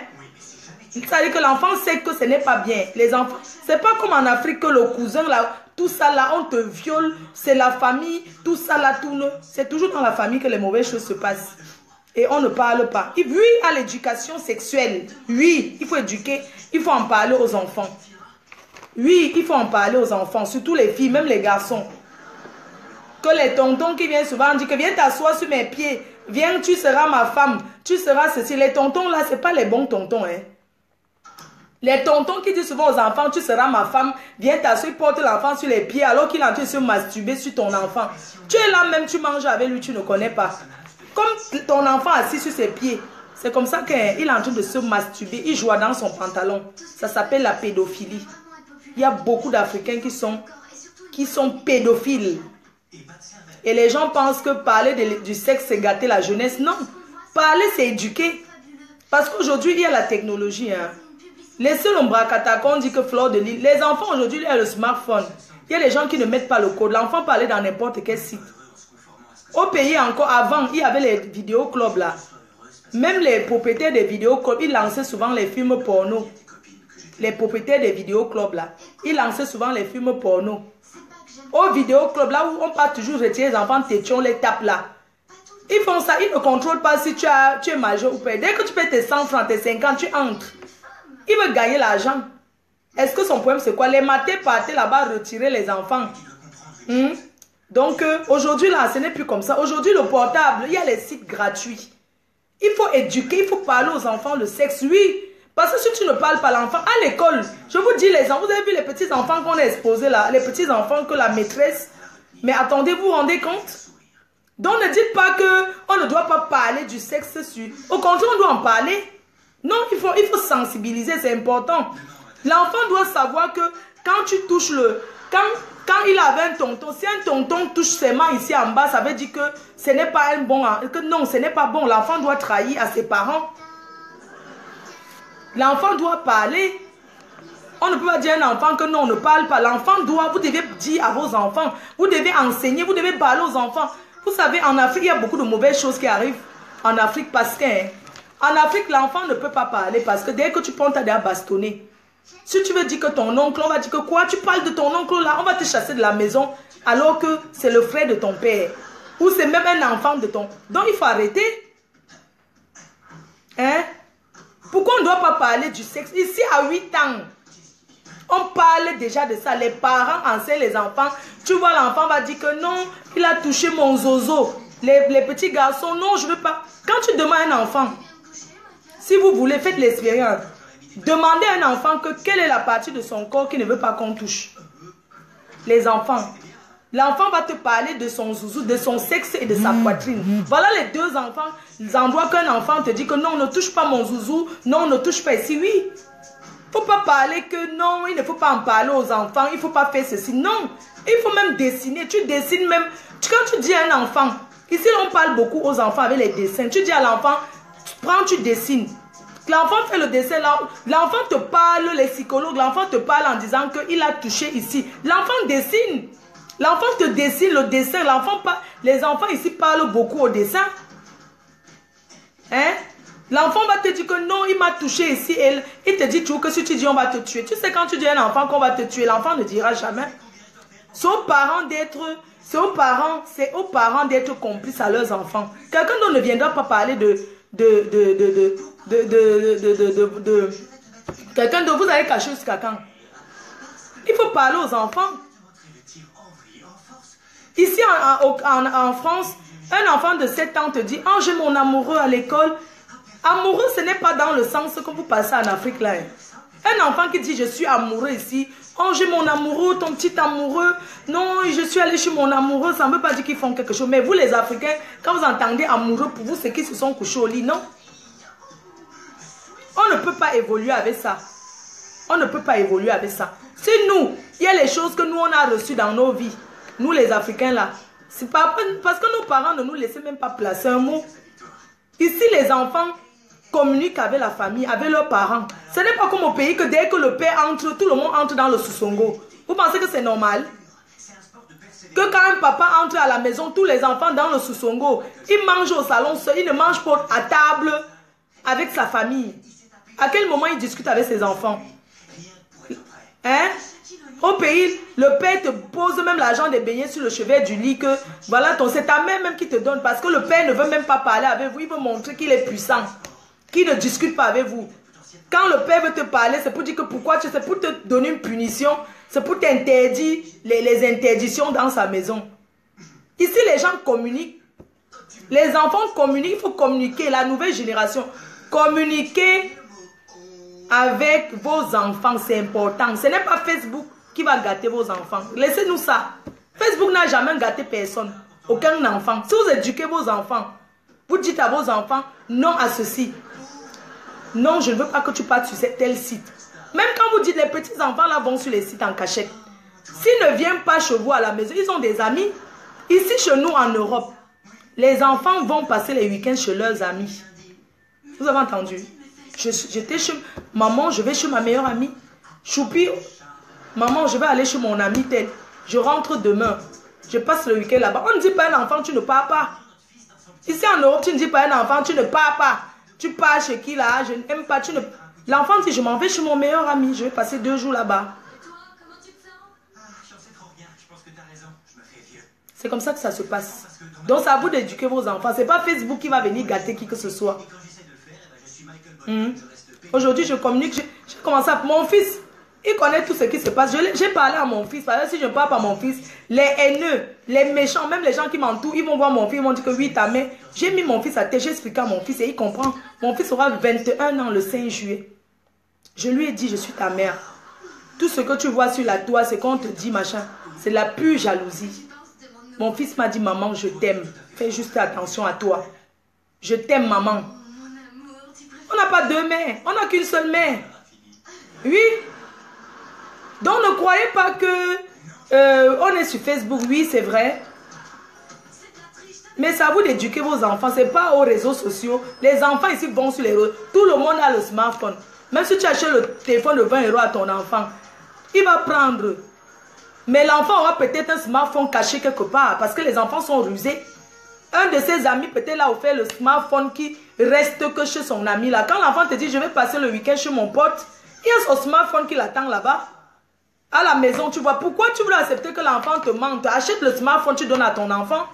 C'est-à-dire que l'enfant sait que ce n'est pas bien. Les enfants, c'est pas comme en Afrique que le cousin, là, tout ça là, on te viole, c'est la famille, tout ça là, c'est toujours dans la famille que les mauvaises choses se passent. Et on ne parle pas. Oui à l'éducation sexuelle. Oui, il faut éduquer, il faut en parler aux enfants. Oui, il faut en parler aux enfants, surtout les filles, même les garçons. Que les tontons qui viennent souvent disent que viens t'asseoir sur mes pieds, viens, tu seras ma femme, tu seras ceci. Les tontons là, c'est pas les bons tontons, hein. Les tontons qui disent souvent aux enfants, tu seras ma femme, viens t'asseoir, porte l'enfant sur les pieds alors qu'il est en train de se masturber sur ton enfant. Tu es là même, tu manges avec lui, tu ne connais pas. Comme ton enfant assis sur ses pieds, c'est comme ça qu'il est en train de se masturber, il joue dans son pantalon. Ça s'appelle la pédophilie. Il y a beaucoup d'Africains qui sont pédophiles. Et les gens pensent que parler du sexe, c'est gâter la jeunesse. Non, parler, c'est éduquer. Parce qu'aujourd'hui, il y a la technologie. Hein. Laissez l'ombracata, on dit que Fleur de Lille. Les enfants, aujourd'hui, il y a le smartphone. Il y a des gens qui ne mettent pas le code. L'enfant parlait dans n'importe quel site. Au pays encore, avant, il y avait les vidéoclubs là. Même les propriétaires des vidéoclubs, ils lançaient souvent les films porno. Les propriétaires des vidéoclubs là, ils lançaient souvent les films porno. Au vidéoclub, là où on part toujours retirer les enfants tétons, les tapes là. Ils font ça, ils ne contrôlent pas si tu es majeur ou pas. Dès que tu payes tes 100 francs, tes 50, tu entres. Il veut gagner l'argent. Est-ce que son problème c'est quoi? Les matés partaient là-bas retirer les enfants. Donc aujourd'hui là, ce n'est plus comme ça. Aujourd'hui le portable, il y a les sites gratuits. Il faut éduquer, il faut parler aux enfants le sexe, oui. Parce que si tu ne parles pas à l'enfant, à l'école, je vous dis les enfants, vous avez vu les petits enfants qu'on a exposés là, les petits enfants que la maîtresse, mais attendez, vous vous rendez compte? Donc ne dites pas qu'on ne doit pas parler du sexe sur... Au contraire, on doit en parler. Non, il faut sensibiliser, c'est important. L'enfant doit savoir que quand tu touches quand il avait un tonton, si un tonton touche ses mains ici en bas, ça veut dire que ce n'est pas un bon... Que non, ce n'est pas bon. L'enfant doit trahir à ses parents. L'enfant doit parler. On ne peut pas dire à un enfant que non, on ne parle pas. L'enfant doit, vous devez dire à vos enfants, vous devez enseigner, vous devez parler aux enfants. Vous savez, en Afrique, il y a beaucoup de mauvaises choses qui arrivent en Afrique parce que, en Afrique, l'enfant ne peut pas parler parce que dès que tu prends, tu as déjà bastonné. Si tu veux dire que ton oncle, on va dire que quoi, tu parles de ton oncle là, on va te chasser de la maison alors que c'est le frère de ton père. Ou c'est même un enfant de ton... Donc il faut arrêter. Hein? Pourquoi on ne doit pas parler du sexe? Ici, à 8 ans, on parle déjà de ça. Les parents enseignent les enfants. Tu vois, l'enfant va dire que non, il a touché mon zozo. Les petits garçons, non, je ne veux pas. Quand tu demandes à un enfant, si vous voulez, faites l'expérience. Demandez à un enfant que quelle est la partie de son corps qui ne veut pas qu'on touche. Les enfants. L'enfant va te parler de son zouzou, de son sexe et de sa poitrine. Voilà les deux enfants, les endroits qu'un enfant te dit que non, ne touche pas mon zouzou, non, ne touche pas ici, oui. Il ne faut pas parler que non, il ne faut pas en parler aux enfants, il ne faut pas faire ceci. Non, il faut même dessiner. Tu dessines même. Quand tu dis à un enfant, ici on parle beaucoup aux enfants avec les dessins. Tu dis à l'enfant, tu prends, tu dessines. L'enfant fait le dessin, l'enfant te parle, les psychologues, l'enfant te parle en disant qu'il a touché ici. L'enfant dessine. L'enfant te dessine le dessin. Les enfants ici parlent beaucoup au dessin. Hein? L'enfant va te dire que non, il m'a touché ici. Et il te dit toujours que si tu dis on va te tuer. Tu sais quand tu dis à un enfant qu'on va te tuer, l'enfant ne dira jamais. C'est aux parents d'être complices à leurs enfants. Quelqu'un d'autre ne viendra pas parler quelqu'un d'autre. Vous allez cacher jusqu'à quand? Il faut parler aux enfants. Ici en France, un enfant de 7 ans te dit « Oh, j'ai mon amoureux à l'école ». Amoureux, ce n'est pas dans le sens que vous passez en Afrique là. Un enfant qui dit « Je suis amoureux ici ». Oh, j'ai mon amoureux, ton petit amoureux. Non, je suis allé chez mon amoureux. Ça ne veut pas dire qu'ils font quelque chose. Mais vous, les Africains, quand vous entendez amoureux, pour vous, c'est qu'ils se sont couchés au lit, non? On ne peut pas évoluer avec ça. On ne peut pas évoluer avec ça. Si nous, il y a les choses que nous, on a reçues dans nos vies. Nous, les Africains, là. C'est pas parce que nos parents ne nous laissaient même pas placer un mot. Ici, les enfants communiquent avec la famille, avec leurs parents. Ce n'est pas comme au pays que dès que le père entre, tout le monde entre dans le sous-songo. Vous pensez que c'est normal? Que quand un papa entre à la maison, tous les enfants dans le sous-songo, ils mangent au salon seul, ils ne mangent pas à table avec sa famille. À quel moment il discute avec ses enfants? Hein? Au pays, le père te pose même l'argent des beignets sur le chevet du lit que voilà, c'est ta mère même qui te donne parce que le père ne veut même pas parler avec vous, il veut montrer qu'il est puissant, qu'il ne discute pas avec vous. Quand le père veut te parler, c'est pour dire que pourquoi c'est pour te donner une punition, c'est pour t'interdire les interdictions dans sa maison. Ici, les gens communiquent. Les enfants communiquent, il faut communiquer, la nouvelle génération. Communiquer avec vos enfants, c'est important. Ce n'est pas Facebook qui va gâter vos enfants. Laissez-nous ça. Facebook n'a jamais gâté personne. Aucun enfant. Si vous éduquez vos enfants, vous dites à vos enfants, non à ceci. Non, je ne veux pas que tu partes sur tel site. Même quand vous dites, les petits enfants là vont sur les sites en cachette. S'ils ne viennent pas chez vous à la maison, ils ont des amis. Ici, chez nous en Europe, les enfants vont passer les week-ends chez leurs amis. Vous avez entendu? J'étais chez maman, je vais chez ma meilleure amie. Choupi, maman, je vais aller chez mon ami tel. Je rentre demain. Je passe le week-end là-bas. On ne dit pas à un enfant, tu ne pars pas. Ici en Europe, tu ne dis pas à un enfant, tu ne pars pas. Tu pars chez qui là? Je n'aime pas. L'enfant dit, je m'en vais chez mon meilleur ami. Je vais passer 2 jours là-bas. C'est comme ça que ça se passe. Donc c'est à vous d'éduquer vos enfants. C'est pas Facebook qui va venir gâter qui que ce soit. Aujourd'hui, je communique. J'ai commencé à... Mon fils, il connaît tout ce qui se passe. J'ai parlé à mon fils. Parce que si je ne parle pas à mon fils, les haineux, les méchants, même les gens qui m'entourent, ils vont voir mon fils, ils vont dire que oui, ta mère. J'ai mis mon fils à terre, j'ai expliqué à mon fils et il comprend. Mon fils aura 21 ans le 5 juillet. Je lui ai dit, je suis ta mère. Tout ce que tu vois sur la toile, c'est qu'on te dit, machin. C'est la pure jalousie. Mon fils m'a dit, maman, je t'aime. Fais juste attention à toi. Je t'aime, maman. On n'a pas 2 mères. On n'a qu'une seule mère. Oui. Donc, ne croyez pas que on est sur Facebook. Oui, c'est vrai. Mais c'est à vous d'éduquer vos enfants. Ce n'est pas aux réseaux sociaux. Les enfants ici vont sur les réseaux. Tout le monde a le smartphone. Même si tu achètes le téléphone de 20 € à ton enfant, il va prendre. Mais l'enfant aura peut-être un smartphone caché quelque part. Parce que les enfants sont rusés. Un de ses amis peut-être l'a offert le smartphone qui reste que chez son ami là. Quand l'enfant te dit je vais passer le week-end chez mon pote, il y a son smartphone qui l'attend là-bas. À la maison, tu vois. Pourquoi tu veux accepter que l'enfant te mente? Achète le smartphone, tu donnes à ton enfant.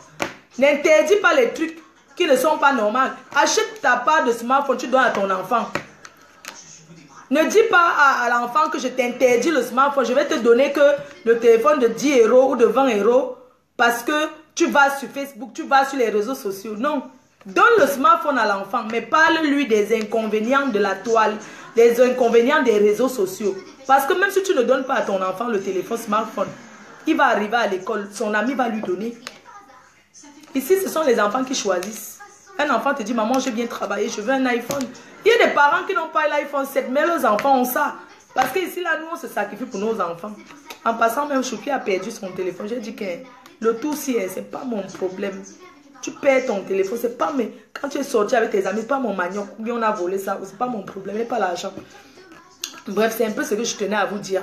N'interdis pas les trucs qui ne sont pas normaux. Achète ta part de smartphone, tu donnes à ton enfant. Ne dis pas à l'enfant que je t'interdis le smartphone. Je vais te donner que le téléphone de 10 € ou de 20 € parce que tu vas sur Facebook, tu vas sur les réseaux sociaux. Non. Donne le smartphone à l'enfant, mais parle-lui des inconvénients de la toile, des inconvénients des réseaux sociaux. Parce que même si tu ne donnes pas à ton enfant le téléphone smartphone, il va arriver à l'école, son ami va lui donner. Ici, ce sont les enfants qui choisissent. Un enfant te dit, maman, j'ai bien travaillé, je veux un iPhone. Il y a des parents qui n'ont pas l'iPhone 7, mais leurs enfants ont ça. Parce qu'ici, là, nous, on se sacrifie pour nos enfants. En passant, même Chouki a perdu son téléphone. J'ai dit que le tout, si c'est pas mon problème. Tu perds ton téléphone. C'est pas mais quand tu es sorti avec tes amis, c'est pas mon manioc. Ou bien on a volé ça. C'est pas mon problème. Ce n'est pas l'argent. Bref, c'est un peu ce que je tenais à vous dire.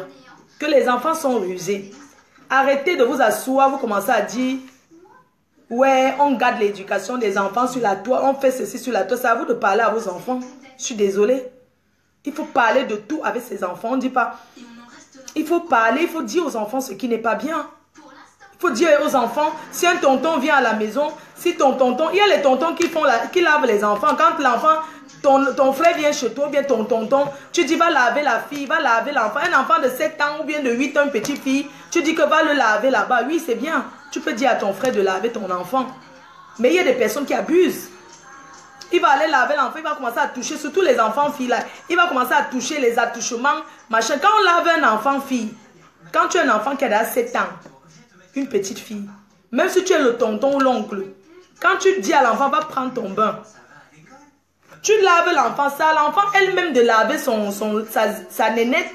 Que les enfants sont rusés. Arrêtez de vous asseoir. Vous commencez à dire... Ouais, on garde l'éducation des enfants sur la toit. On fait ceci sur la toit. C'est à vous de parler à vos enfants. Je suis désolée. Il faut parler de tout avec ses enfants. On ne dit pas... Il faut parler, il faut dire aux enfants ce qui n'est pas bien. Il faut dire aux enfants, si un tonton vient à la maison, si ton tonton... Il y a les tontons qui lavent les enfants. Quand l'enfant, ton frère vient chez toi, ou bien ton tonton, tu dis va laver la fille, va laver l'enfant. Un enfant de 7 ans ou bien de 8 ans, une petite fille, tu dis que va le laver là-bas. Oui, c'est bien. Tu peux dire à ton frère de laver ton enfant. Mais il y a des personnes qui abusent. Il va aller laver l'enfant, il va commencer à toucher, surtout les enfants filles là. Il va commencer à toucher les attouchements, machin. Quand on lave un enfant fille, quand tu es un enfant qui a 7 ans, une petite fille, même si tu es le tonton ou l'oncle, quand tu dis à l'enfant, va prendre ton bain, tu laves l'enfant, c'est à l'enfant elle-même de laver sa nénette.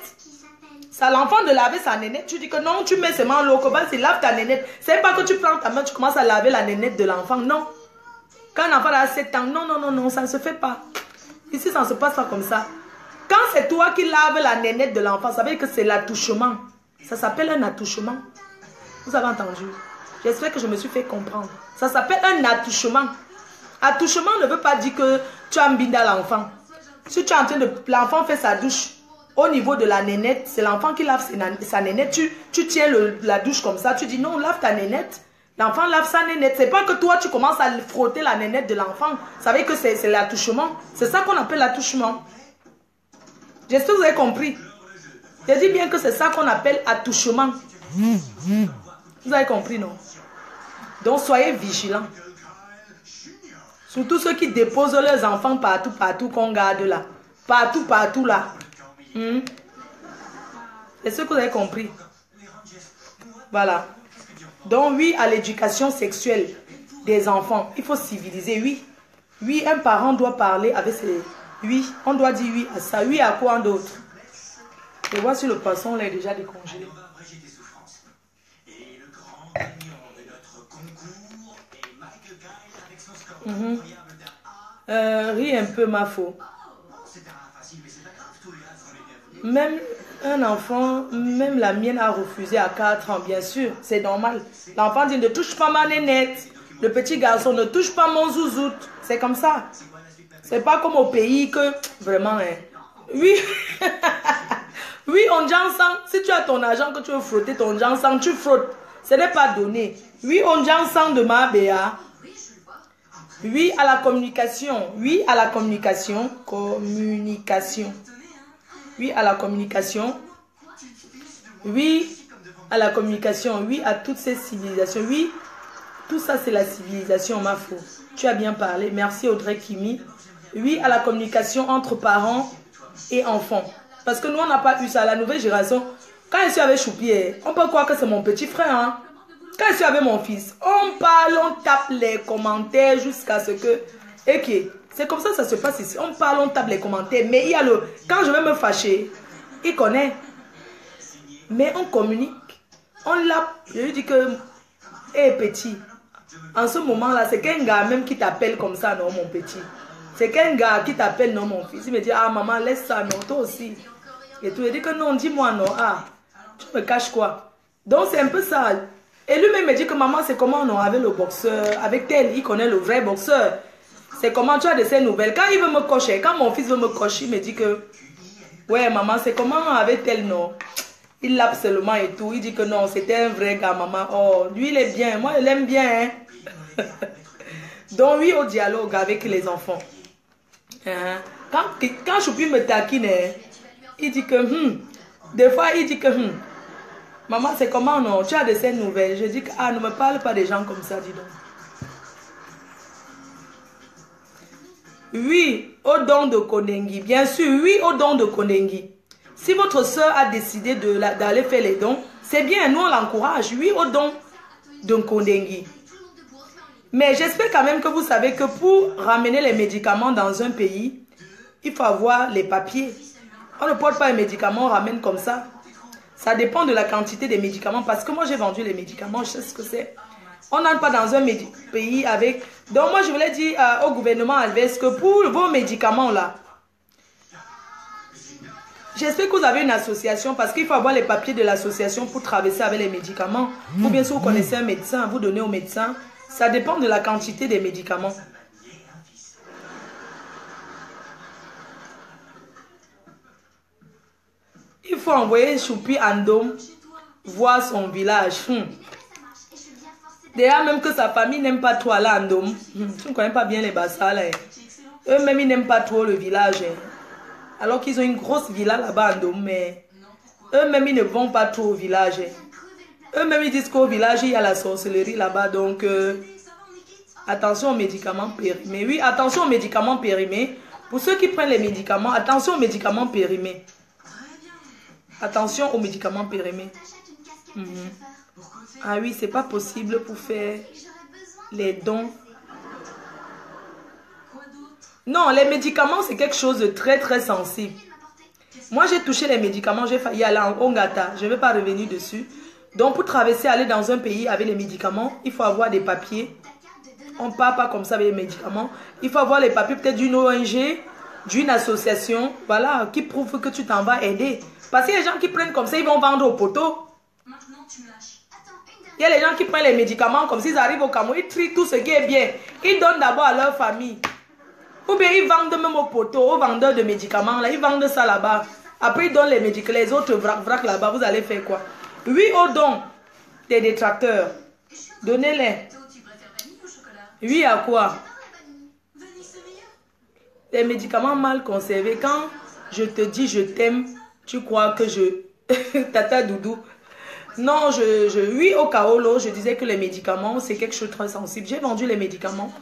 C'est à l'enfant de laver sa nénette. Tu dis que non, tu mets seulement l'eau, vas-y, lave ta nénette. C'est pas que tu prends ta main, tu commences à laver la nénette de l'enfant, non. Quand un enfant a 7 ans, non, non, non, non, ça ne se fait pas. Ici, ça ne se passe pas comme ça. Quand c'est toi qui laves la nénette de l'enfant, ça veut dire que c'est l'attouchement. Ça s'appelle un attouchement. Vous avez entendu? J'espère que je me suis fait comprendre. Ça s'appelle un attouchement. Attouchement ne veut pas dire que tu as un bide à l'enfant. Si tu es en train de... L'enfant fait sa douche au niveau de la nénette, c'est l'enfant qui lave sa nénette. Tu tiens la douche comme ça, tu dis non, lave ta nénette. L'enfant lave sa nénette. C'est pas que toi, tu commences à frotter la nénette de l'enfant. Vous savez que c'est l'attouchement. C'est ça qu'on appelle l'attouchement. J'espère que vous avez compris. Je dis bien que c'est ça qu'on appelle attouchement. Vous avez compris, non? Donc, soyez vigilants. Surtout ceux qui déposent leurs enfants partout qu'on garde là. Partout là. Est-ce que vous avez compris? Voilà. Donc oui, à l'éducation sexuelle des enfants, il faut civiliser, oui. Oui, un parent doit parler avec ses... Oui, on doit dire oui à ça. Oui à quoi d'autre? Et voici le poisson, là, est déjà décongelé. On va abréger tes souffrances. Et le grand gagnant de notre concours est Michael Kyle avec son score incroyable d'un A. Ris un peu, ma faux. C'est un facile, mais c'est pas grave, tous les gars sont les bienvenus. Même un enfant, même la mienne a refusé à 4 ans, bien sûr, c'est normal. L'enfant dit ne touche pas ma nénette. Le petit garçon ne touche pas mon zouzoute. C'est comme ça. C'est pas comme au pays que, vraiment, hein. Oui, oui, on dit ensemble. Si tu as ton argent que tu veux frotter ton argent ensemble, tu frottes. Ce n'est pas donné. Oui, on dit ensemble de ma BA. Oui à la communication. Oui à la communication. Communication. Oui à la communication. Oui à la communication. Oui à toutes ces civilisations. Oui, tout ça c'est la civilisation, ma faux. Tu as bien parlé. Merci Audrey Kimi. Oui à la communication entre parents et enfants. Parce que nous on n'a pas eu ça. La nouvelle génération, quand je suis avec Choupier, on peut croire que c'est mon petit frère. Hein? Quand je suis avec mon fils, on parle, on tape les commentaires jusqu'à ce que... Ok, c'est comme ça que ça se passe ici. On parle, on tape les commentaires. Mais il y a le... Quand je vais me fâcher, il connaît. Mais on communique. On l'a... Je lui dis que... Hé petit, en ce moment-là, c'est qu'un gars même qui t'appelle comme ça, non mon petit. C'est qu'un gars qui t'appelle, non mon fils. Il me dit, ah maman, laisse ça, non, toi aussi. Et tout, il dit que non, dis-moi non. Ah, tu me caches quoi? Donc c'est un peu ça. Et lui-même me dit que maman, c'est comment non, avec le boxeur, avec tel, il connaît le vrai boxeur. C'est comment tu as de ces nouvelles. Quand il veut me cocher, quand mon fils veut me cocher, il me dit que, ouais maman, c'est comment avec tel, non. Il lave seulement et tout. Il dit que non, c'était un vrai gars, maman. Oh, lui, il est bien. Moi, je l'aime bien. Hein? Donc, oui, au dialogue avec les enfants. Quand Choupi me taquine, il dit que, des fois, il dit que, maman, c'est comment, non? Tu as de ces nouvelles. Je dis que, ah, ne me parle pas des gens comme ça, dis donc. Oui, au don de Kondengi. Bien sûr, oui, au don de Kondengi. Si votre soeur a décidé d'aller faire les dons, c'est bien, nous on l'encourage, oui, au don de Kondengi. Mais j'espère quand même que vous savez que pour ramener les médicaments dans un pays, il faut avoir les papiers. On ne porte pas les médicaments, on ramène comme ça. Ça dépend de la quantité des médicaments, parce que moi j'ai vendu les médicaments, je sais ce que c'est. On n'entre pas dans un pays avec... Donc moi je voulais dire au gouvernement Alves que pour vos médicaments là, j'espère que vous avez une association parce qu'il faut avoir les papiers de l'association pour traverser avec les médicaments. Ou bien si vous connaissez un médecin, vous donnez au médecin. Ça dépend de la quantité des médicaments. Il faut envoyer Choupi Andom voir son village. D'ailleurs, même que sa famille n'aime pas trop aller à Andom. Tu ne connais pas bien les Bassas là. Eux-mêmes, ils n'aiment pas trop le village. Alors qu'ils ont une grosse villa là-bas à Andom. Mais eux-mêmes, ils ne vont pas trop au village. Eux-mêmes, ils disent qu'au village, il y a la sorcellerie là-bas. Donc, attention aux médicaments périmés. Oui, attention aux médicaments périmés. Pour ceux qui prennent les médicaments, attention aux médicaments périmés. Attention aux médicaments périmés. Ah oui, c'est pas possible pour faire les dons. Non, les médicaments, c'est quelque chose de très très sensible. Moi, j'ai touché les médicaments, j'ai failli aller en Ongata. Je ne vais pas revenir dessus. Donc, pour traverser, aller dans un pays avec les médicaments, il faut avoir des papiers. On ne part pas comme ça avec les médicaments. Il faut avoir les papiers peut-être d'une ONG, d'une association, voilà, qui prouve que tu t'en vas aider. Parce qu'il y a des gens qui prennent comme ça, ils vont vendre au poteau. Il y a les gens qui prennent les médicaments comme s'ils arrivent au Cameroun, ils trient tout ce qui est bien. Ils donnent d'abord à leur famille. Ou bien ils vendent même au poteau, aux vendeurs de médicaments, là, ils vendent ça là-bas. Après ils donnent les médicaments, les autres vrac là-bas, vous allez faire quoi? Oui, au don des détracteurs. Donnez-les. Oui, à quoi? Les médicaments mal conservés. Quand je te dis je t'aime, tu crois que je... Tata Doudou. Non, oui, au Kaolo, je disais que les médicaments, c'est quelque chose de très sensible. J'ai vendu les médicaments.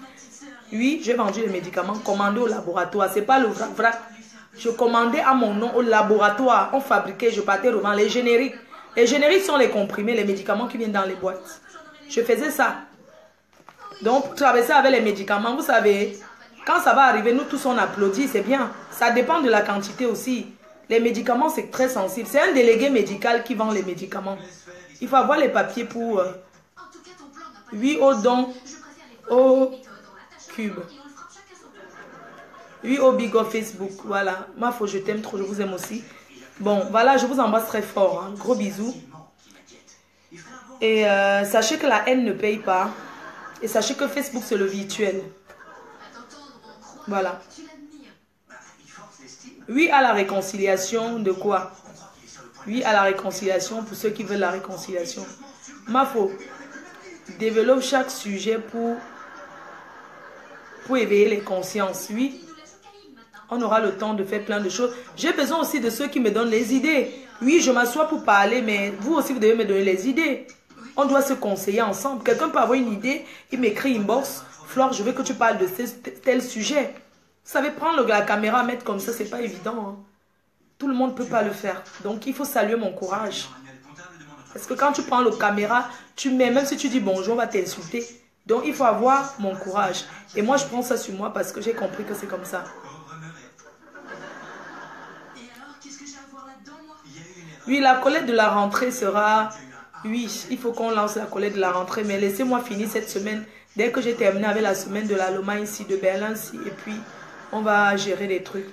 Oui, j'ai vendu les médicaments commandés au laboratoire. C'est pas le vrac. Je commandais à mon nom au laboratoire. On fabriquait, je partais revendre les génériques. Les génériques sont les comprimés, les médicaments qui viennent dans les boîtes. Je faisais ça. Donc, pour traverser avec les médicaments, vous savez, quand ça va arriver, nous tous on applaudit, c'est bien. Ça dépend de la quantité aussi. Les médicaments, c'est très sensible. C'est un délégué médical qui vend les médicaments. Il faut avoir les papiers pour... oui, au don, au cube. Oui, au Big Up Facebook. Voilà. Ma foi, je t'aime trop, je vous aime aussi. Bon, voilà, je vous embrasse très fort. Hein. Gros bisous. Et sachez que la haine ne paye pas. Et sachez que Facebook, c'est le virtuel. Voilà. Oui à la réconciliation de quoi? Oui à la réconciliation pour ceux qui veulent la réconciliation. Mafo, développe chaque sujet pour éveiller les consciences. Oui, on aura le temps de faire plein de choses. J'ai besoin aussi de ceux qui me donnent les idées. Oui, je m'assois pour parler, mais vous aussi, vous devez me donner les idées. On doit se conseiller ensemble. Quelqu'un peut avoir une idée, il m'écrit inbox. Flore, je veux que tu parles de tel sujet. Vous savez, prendre la caméra, mettre comme ça, c'est pas évident. Hein. Tout le monde ne peut pas le faire. Donc, il faut saluer mon courage. Parce que quand tu prends la caméra, tu mets, même si tu dis bonjour, on va t'insulter. Donc, il faut avoir mon courage. Et moi, je prends ça sur moi parce que j'ai compris que c'est comme ça. Oui, la collecte de la rentrée sera... Oui, il faut qu'on lance la collecte de la rentrée. Mais laissez-moi finir cette semaine. Dès que j'ai terminé avec la semaine de la Loma ici, de Berlin ici. Et puis, on va gérer des trucs.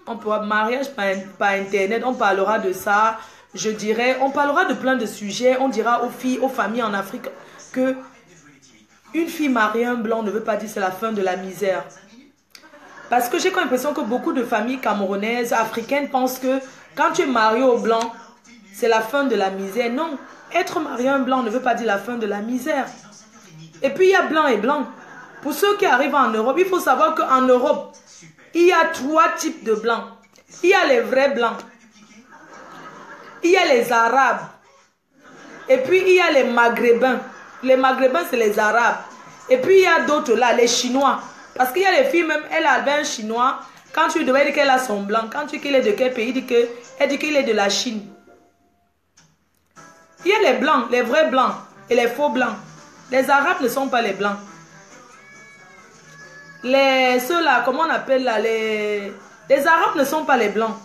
On pourra mariage par internet, on parlera de ça. Je dirais, on parlera de plein de sujets. On dira aux filles, aux familles en Afrique que une fille mariée un blanc ne veut pas dire c'est la fin de la misère. Parce que j'ai comme l'impression que beaucoup de familles camerounaises, africaines pensent que quand tu es marié au blanc, c'est la fin de la misère. Non, être marié un blanc ne veut pas dire la fin de la misère. Et puis il y a blanc et blanc. Pour ceux qui arrivent en Europe, il faut savoir qu'en Europe, il y a 3 types de blancs. Il y a les vrais blancs. Il y a les arabes. Et puis il y a les maghrébins. Les maghrébins, c'est les arabes. Et puis il y a d'autres là, les chinois. Parce qu'il y a les filles même, elle avait un chinois. Quand tu lui demandais qu'elle a son blanc, quand tu dis qu'il est de quel pays, elle dit qu'il est de la Chine. Il y a les blancs, les vrais blancs et les faux blancs. Les arabes ne sont pas les blancs. Ceux-là, comment on appelle là, les arabes ne sont pas les blancs.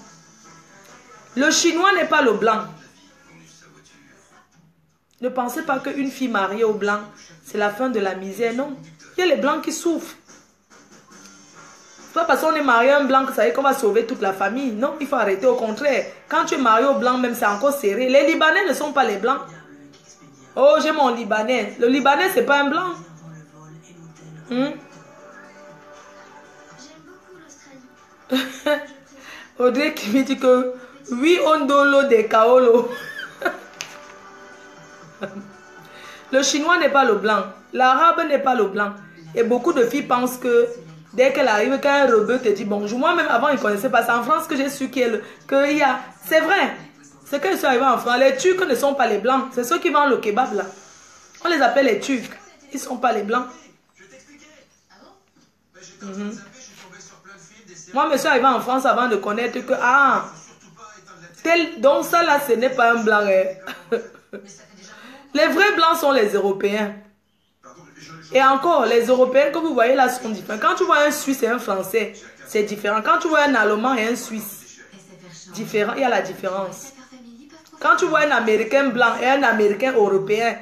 Le chinois n'est pas le blanc. Ne pensez pas qu'une fille mariée au blanc, c'est la fin de la misère. Non. Il y a les blancs qui souffrent. Pas parce qu'on est marié à un blanc que ça y est qu'on va sauver toute la famille. Non, il faut arrêter. Au contraire, quand tu es marié au blanc, même c'est encore serré. Les Libanais ne sont pas les blancs. Oh, j'ai mon Libanais. Le Libanais, c'est pas un blanc. J'aime beaucoup l'Australie. Audrey qui me dit que oui, on dolo de kaolo. Le chinois n'est pas le blanc. L'arabe n'est pas le blanc. Et beaucoup de filles pensent que dès qu'elle arrive, quand un rebeu te dit bonjour. Moi-même, avant, ils ne connaissaient pas. C'est en France que j'ai su qu'il y a. C'est vrai. C'est quand ils sont arrivés en France. Les Turcs ne sont pas les blancs. C'est ceux qui vendent le kebab là. On les appelle les Turcs. Ils ne sont pas les blancs. Je vais t'expliquer. Ah bon? J'étais en train de zapper, je suis tombé sur plein de films, des séries. Moi, je suis arrivé en France avant de connaître que Surtout pas éteindre la télé. donc ça là, ce n'est pas un blanc. Les vrais blancs sont les Européens. Pardon, Et encore, les Européens que vous voyez là sont différents. Quand tu vois un Suisse et un Français, c'est différent. Quand tu vois un Allemand et un Suisse, différent, il y a la différence. Quand tu vois un Américain blanc et un Américain européen,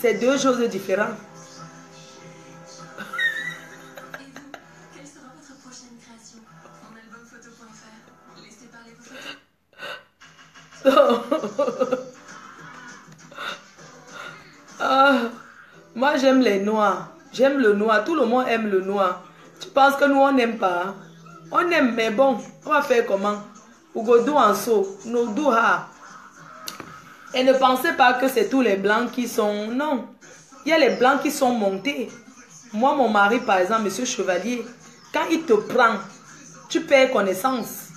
c'est deux choses différentes. Et vous, quelle sera votre prochaine création? En albumphoto.fr. Laissez parler vos photos. Moi, j'aime les noirs. J'aime le noir. Tout le monde aime le noir. Tu penses que nous, on n'aime pas? On aime, mais bon, on va faire comment? Ugodo en saut. Nous douha. Et ne pensez pas que c'est tous les blancs qui sont... Non. Il y a les blancs qui sont montés. Moi, mon mari, par exemple, monsieur Chevalier, quand il te prend, tu perds connaissance.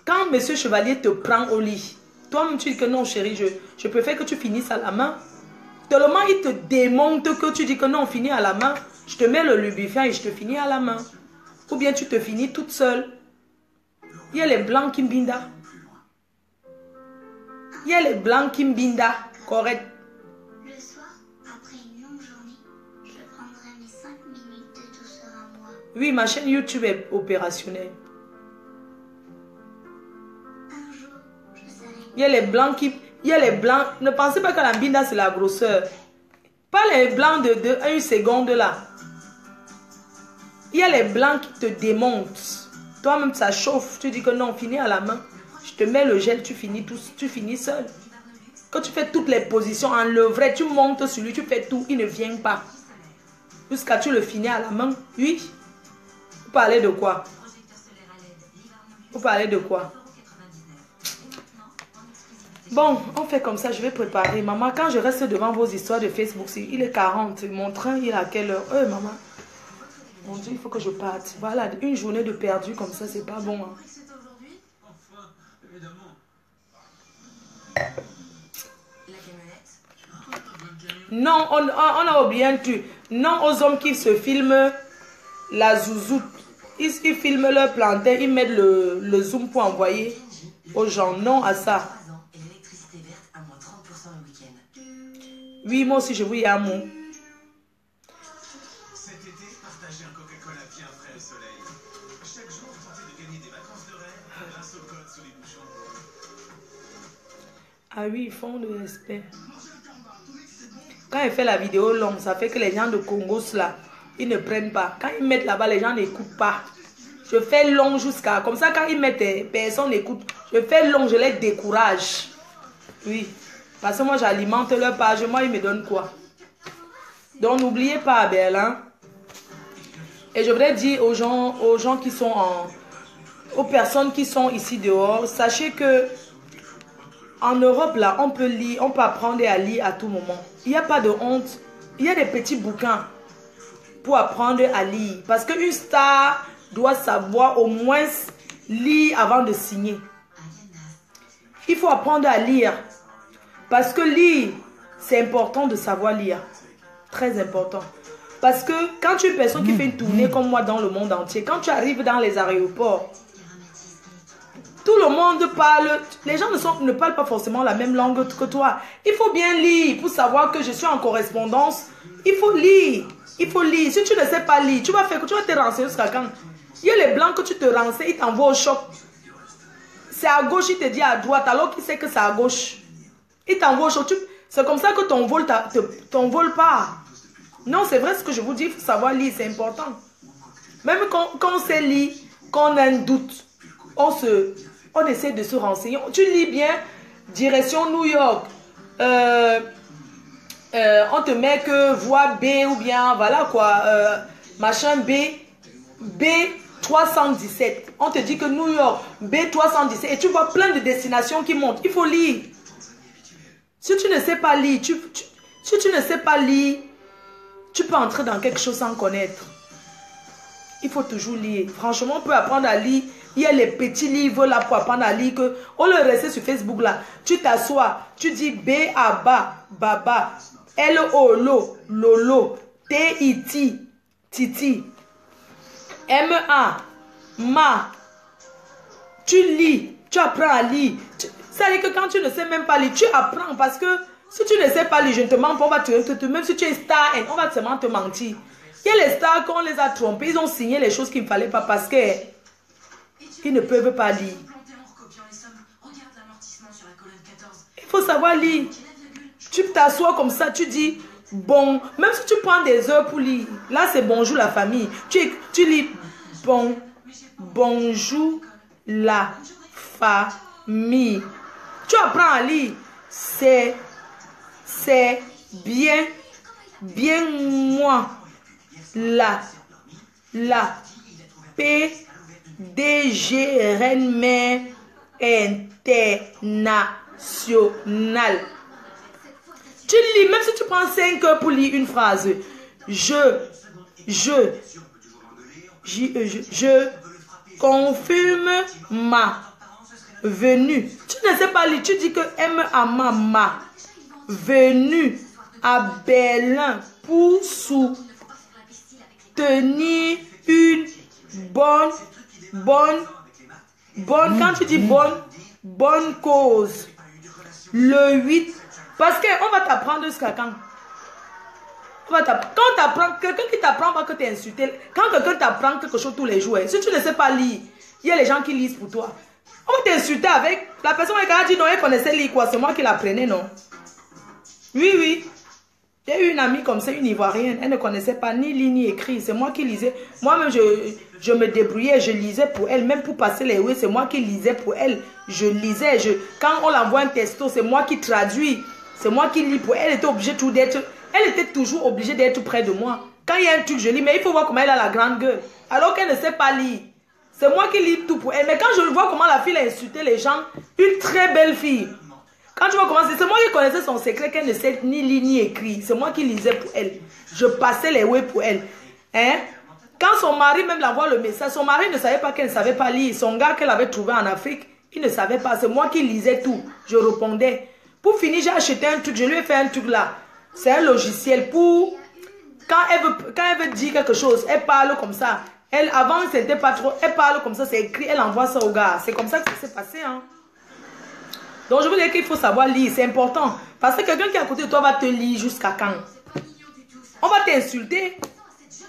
Quand monsieur Chevalier te prend au lit, toi-même, tu dis que non, chérie, je préfère que tu finisses à la main. Tellement il te démonte que tu dis que non, on finit à la main. Je te mets le lubrifiant et je te finis à la main. Ou bien tu te finis toute seule. Il y a les blancs qui mbinda. Il y a les blancs qui mbinda. Correct. Le soir, après une longue journée, je prendrai mes 5 minutes de douceur à moi. Oui, ma chaîne YouTube est opérationnelle. Un jour, je serai... Il y a les blancs qui... Il y a les blancs... Ne pensez pas que la mbinda c'est la grosseur. Pas les blancs de 1 seconde là. Il y a les blancs qui te démontent. Toi-même ça chauffe. Tu dis que non, finis à la main. Je te mets le gel, tu finis seul. Quand tu fais toutes les positions en levrette, tu montes sur lui, tu fais tout, il ne vient pas. Jusqu'à tu le finis à la main. Oui. Vous parlez de quoi? Vous parlez de quoi? Bon, on fait comme ça, je vais préparer. Maman, quand je reste devant vos histoires de Facebook, il est 40. Mon train, il est à quelle heure? Maman. Mon Dieu, il faut que je parte. Voilà, une journée de perdu comme ça, c'est pas bon. Hein. Enfin, évidemment. Non, on a oublié un truc. Non aux hommes qui se filment la zouzoute. Ils filment leur plantain, ils mettent le zoom pour envoyer aux gens. Non à ça. Et l'électricité verte à moins 30% le week-end. Oui, moi aussi, je vous y ai un mot. Cet été, partagez un Coca-Cola bien frais au soleil. Chaque jour, tentez de gagner des vacances de rêve grâce au code sous les bouchons. Ah oui, ils font le respect. Quand il fait la vidéo longue, ça fait que les gens de Congo, là, ils ne prennent pas. Quand ils mettent là-bas, les gens n'écoutent pas. Je fais long jusqu'à... Comme ça, quand ils mettent, personne n'écoute. Je fais long, je les décourage. Oui. Parce que moi, j'alimente leur page. Moi, ils me donnent quoi? Donc, n'oubliez pas, à Berlin. Et je voudrais dire aux gens qui sont aux personnes qui sont ici dehors, sachez que en Europe, là, on peut lire, on peut apprendre à lire à tout moment. Il n'y a pas de honte. Il y a des petits bouquins pour apprendre à lire. Parce qu'une star doit savoir au moins lire avant de signer. Il faut apprendre à lire. Parce que lire, c'est important de savoir lire. Très important. Parce que quand tu es une personne qui fait une tournée comme moi dans le monde entier, quand tu arrives dans les aéroports, tout le monde parle, les gens ne parlent pas forcément la même langue que toi. Il faut bien lire pour savoir que je suis en correspondance. Il faut lire. Il faut lire. Si tu ne sais pas lire, tu vas te renseigner jusqu'à quand? Il y a les blancs que tu te renseignes, ils t'envoient au choc. C'est à gauche, il te dit à droite, alors qu'il sait que c'est à gauche. Il t'envoie au choc. C'est comme ça que ton vol part. Non, c'est vrai ce que je vous dis, il faut savoir lire, c'est important. Même quand on sait lire, quand on a un doute, on essaie de se renseigner. Tu lis bien, direction New York. On te met que voie B ou bien, voilà quoi, machin B 317. On te dit que New York, B 317. Et tu vois plein de destinations qui montent. Il faut lire. Si tu ne sais pas lire, si tu ne sais pas lire, tu peux entrer dans quelque chose sans connaître. Il faut toujours lire. Franchement, on peut apprendre à lire. Il y a les petits livres là pour apprendre à lire. Que, on le reste sur Facebook là. Tu t'assois. Tu dis B A ba, baba. L O lo, lolo. T I ti, titi. M A, ma. Tu lis. Tu apprends à lire. Ça veut dire que quand tu ne sais même pas lire, tu apprends. Parce que si tu ne sais pas lire, je ne te mens pas. On va même si tu es star, on va seulement te mentir. Il y a les stars qu'on les a trompés, ils ont signé les choses qu'il ne fallait pas parce qu'ils ne peuvent pas lire. Il faut savoir lire. Tu t'assois comme ça, tu dis bon, même si tu prends des heures pour lire, là c'est bonjour la famille. Tu lis bon, bonjour la famille. Tu apprends à lire. C'est bien, bien moi. La PDG Reine-Mère internationale. Tu lis, même si tu prends 5 heures pour lire une phrase. Je confirme ma venue. Tu ne sais pas lire, tu dis que M à ma venue à Berlin pour soutenir une bonne, quand tu dis bonne cause. Le 8, parce qu'on va t'apprendre jusqu'à quand? Quand t'apprends, quelqu'un qui t'apprend pas que tu es insulté, quand quelqu'un t'apprend quelque chose tous les jours, si tu ne sais pas lire, il y a les gens qui lisent pour toi. On va t'insulter avec, la personne qui a dit non, elle connaissait lire quoi, c'est moi qui l'apprenais, non? Oui. J'ai eu une amie comme ça, une Ivoirienne. Elle ne connaissait pas ni lire ni écrire. C'est moi qui lisais. Moi-même, je me débrouillais. Je lisais pour elle. Même pour passer les oui, c'est moi qui lisais pour elle. Je lisais. Quand on l'envoie un texto, c'est moi qui traduis. C'est moi qui lis pour elle. Elle était obligée d'être... Elle était toujours obligée d'être près de moi. Quand il y a un truc, je lis. Mais il faut voir comment elle a la grande gueule. Alors qu'elle ne sait pas lire. C'est moi qui lis tout pour elle. Mais quand je vois comment la fille a insulté les gens, une très belle fille. Quand tu vas commencer, c'est moi qui connaissais son secret qu'elle ne sait ni lire ni écrire. C'est moi qui lisais pour elle. Je passais les ouais pour elle. Hein? Quand son mari même l'envoie le message, son mari ne savait pas qu'elle ne savait pas lire. Son gars qu'elle avait trouvé en Afrique, il ne savait pas. C'est moi qui lisais tout. Je répondais. Pour finir, j'ai acheté un truc. Je lui ai fait un truc là. C'est un logiciel pour... Quand elle veut dire quelque chose, elle parle comme ça. Avant, c'était pas trop... Elle parle comme ça, c'est écrit. Elle envoie ça au gars. C'est comme ça que ça s'est passé, hein. Donc, je veux dire qu'il faut savoir lire, c'est important. Parce que quelqu'un qui est à côté de toi va te lire jusqu'à quand? On va t'insulter.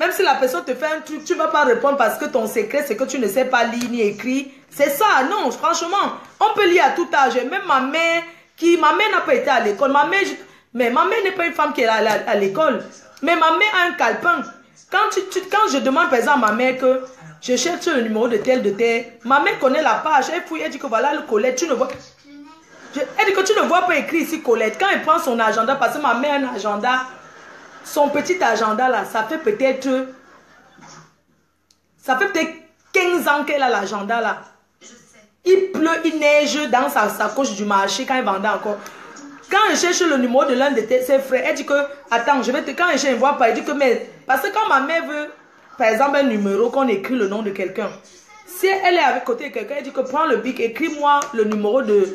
Même si la personne te fait un truc, tu ne vas pas répondre parce que ton secret, c'est que tu ne sais pas lire ni écrire. C'est ça, non, franchement. On peut lire à tout âge. Même ma mère n'a pas été à l'école. Mais ma mère n'est pas une femme qui est à l'école. Mais ma mère a un calepin. Quand je demande par exemple à ma mère que je cherche le numéro de tel, ma mère connaît la page. Elle fouille, elle dit que voilà le Colette, tu ne vois... Elle dit que tu ne vois pas écrit ici Colette. Quand elle prend son agenda, parce que ma mère a un agenda, son petit agenda là, ça fait peut-être 15 ans qu'elle a l'agenda là. Il pleut, il neige dans sa sacoche du marché quand elle vendait encore. Quand elle cherche le numéro de l'un de ses frères, elle dit que, attends, quand elle cherche, elle ne voit pas, elle dit que, mais, parce que quand ma mère veut, par exemple, un numéro, qu'on écrit le nom de quelqu'un, si elle est avec côté de quelqu'un, elle dit que prends le bic, écris-moi le numéro de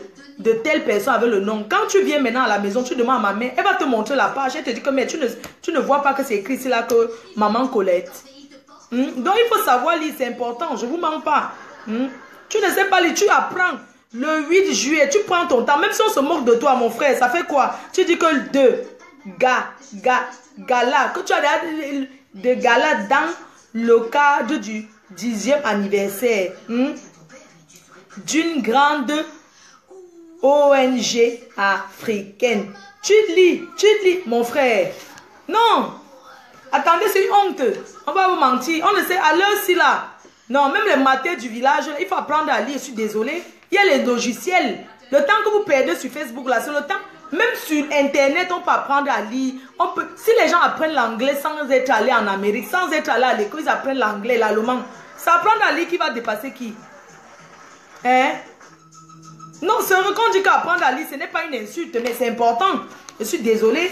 telle personne avec le nom. Quand tu viens maintenant à la maison, tu demandes à ma mère, elle va te montrer la page. Elle te dit que mais tu ne vois pas que c'est écrit ici là que maman Colette. Donc il faut savoir lire, c'est important, je ne vous mens pas. Tu ne sais pas lire, tu apprends. Le 8 juillet, tu prends ton temps, même si on se moque de toi mon frère, ça fait quoi? Tu dis que le 2, gala, que tu as de gala dans le cadre du 10e anniversaire d'une grande ONG africaine. Tu lis, mon frère. Non. Attendez, c'est une honte. On va vous mentir. On le sait, à l'heure-ci là. Non, même les matins du village, il faut apprendre à lire. Je suis désolée. Il y a les logiciels. Le temps que vous perdez sur Facebook là, c'est le temps. Même sur Internet, on peut apprendre à lire. On peut, si les gens apprennent l'anglais sans être allés en Amérique, sans être allés à l'école, ils apprennent l'anglais, l'allemand. C'est apprendre à lire qui va dépasser qui? Hein? Non, c'est vrai qu'on dit qu'apprendre à lire, ce n'est pas une insulte, mais c'est important. Je suis désolée.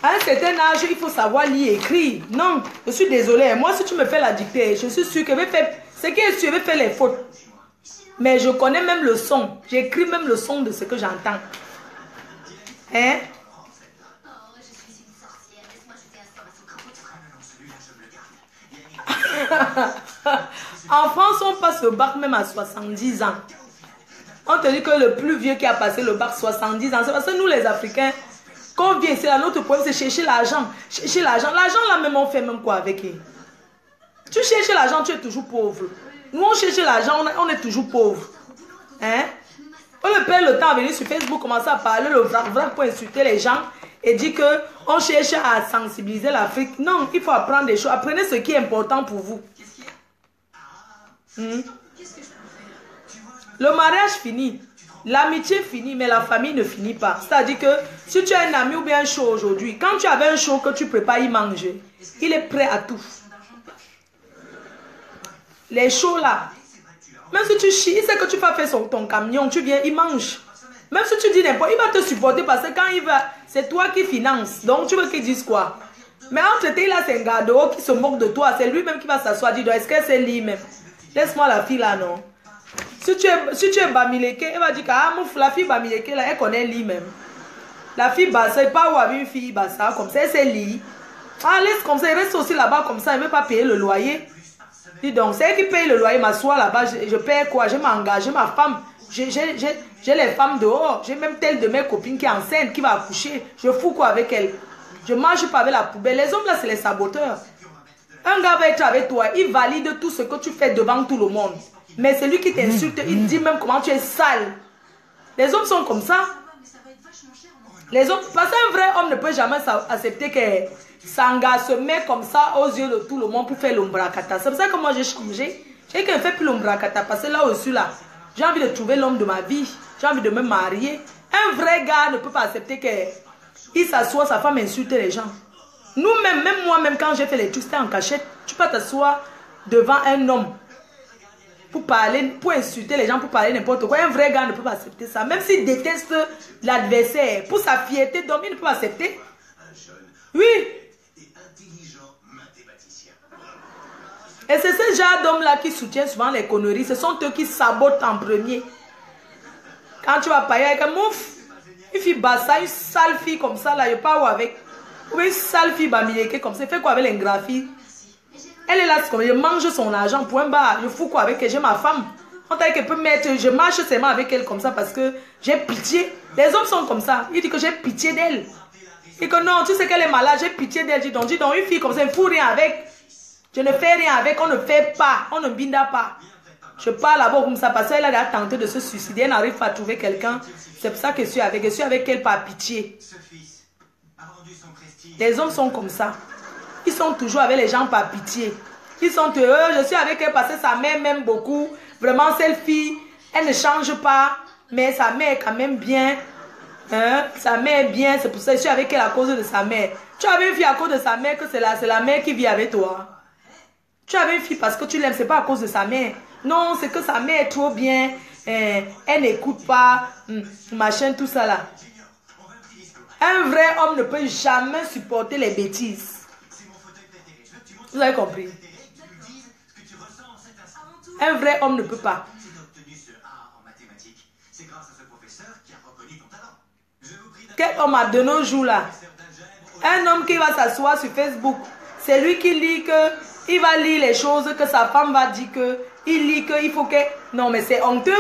À un certain âge, il faut savoir lire et écrire. Non, je suis désolée. Moi, si tu me fais la dictée, je suis sûre que je vais faire... Ce qui est sûr, je vais faire les fautes. Mais je connais même le son. J'écris même le son de ce que j'entends. Hein? En France, on passe le bac même à 70 ans. On te dit que le plus vieux qui a passé le bac 70 ans, c'est parce que nous les Africains, quand on vient ici, notre problème c'est chercher l'argent. Chercher l'argent. L'argent là même, on fait même quoi avec lui? Tu cherches l'argent, tu es toujours pauvre. Nous on cherche l'argent, on est toujours pauvre. Hein? On le perd le temps à venir sur Facebook, commencer à parler le vrac pour insulter les gens et dire que on cherche à sensibiliser l'Afrique. Non, il faut apprendre des choses. Apprenez ce qui est important pour vous. Le mariage finit, l'amitié finit, mais la famille ne finit pas. C'est-à-dire que si tu as un ami ou bien un show aujourd'hui, quand tu avais un show que tu ne peux pas y manger, il est prêt à tout. Les shows là, même si tu chies, il sait que tu vas faire ton camion, tu viens, il mange. Même si tu dis n'importe, il va te supporter parce que quand il va, c'est toi qui finance. Donc tu veux qu'il dise quoi? Mais entre tes là, c'est un gars dehors qui se moque de toi. C'est lui-même qui va s'asseoir, dire, est-ce que c'est lui-même? Laisse-moi la fille là, non? Si tu es Bamileke, elle va dire que ah, la fille Bamileke là, elle connaît lui-même. La fille Bassa, elle pas où avec une fille Bassa, comme ça, c'est lui. Ah, laisse comme ça, il reste aussi là-bas comme ça, elle ne veut pas payer le loyer. Dis donc, c'est elle qui paye le loyer, m'assoit là-bas, je paye quoi? Je m'engage, ma femme. J'ai les femmes dehors, j'ai même telle de mes copines qui est enceinte, qui va accoucher. Je fous quoi avec elle? Je mange pas avec la poubelle. Les hommes là, c'est les saboteurs. Un gars va être avec toi, il valide tout ce que tu fais devant tout le monde. Mais c'est lui qui t'insulte, il dit même comment tu es sale. Les hommes sont comme ça. Les hommes, parce qu'un vrai homme ne peut jamais accepter que Sanga se met comme ça aux yeux de tout le monde pour faire l'ombrakata. C'est pour ça que moi j'ai changé. J'ai que je ne fais plus l'ombrakata parce que là aussi là, j'ai envie de trouver l'homme de ma vie. J'ai envie de me marier. Un vrai gars ne peut pas accepter qu'il s'assoit, sa femme insulte les gens. Nous-mêmes, même moi-même quand j'ai fait les trucs, c'était en cachette. Tu peux t'asseoir devant un homme pour parler, pour insulter les gens, pour parler n'importe quoi. Un vrai gars ne peut pas accepter ça. Même s'il déteste l'adversaire, pour sa fierté d'homme, il ne peut pas accepter. Oui. Et c'est ce genre d'hommes-là qui soutient souvent les conneries. Ce sont eux qui sabotent en premier. Quand tu vas parler avec un mouf, une fille bassa, une sale fille comme ça, là, je parle avec. Ou une sale fille bamileke comme ça, fait quoi avec l'ingraphie? Elle est là, comme je mange son argent, point barre. Je fous quoi avec elle? J'ai ma femme. On t'a dit qu'elle peut mettre, je marche seulement avec elle comme ça parce que j'ai pitié. Les hommes sont comme ça. Il dit que j'ai pitié d'elle. Et que non, tu sais qu'elle est malade, j'ai pitié d'elle. Dis donc, une fille comme ça, elle ne fout rien avec. Je ne fais rien avec, on ne fait pas, on ne binda pas. Je parle là-bas comme ça parce qu'elle a tenté de se suicider, elle n'arrive pas à trouver quelqu'un. C'est pour ça que je suis avec elle par pitié. Les hommes sont comme ça. Ils sont toujours avec les gens par pitié. Ils sont heureux, je suis avec elle parce que sa mère m'aime beaucoup. Vraiment, cette fille, elle ne change pas, mais sa mère est quand même bien. Hein? Sa mère est bien, c'est pour ça que je suis avec elle à cause de sa mère. Tu avais une fille à cause de sa mère, que c'est la mère qui vit avec toi. Tu avais une fille parce que tu l'aimes, c'est pas à cause de sa mère. Non, c'est que sa mère est trop bien. Elle n'écoute pas. Machin, tout ça là. Un vrai homme ne peut jamais supporter les bêtises. Vous avez compris? Un vrai homme ne peut pas. Quel homme a de nos jours là? Un homme qui va s'asseoir sur Facebook, c'est lui qui lit que il va lire les choses que sa femme va dire que il lit que il faut que non mais c'est honteux.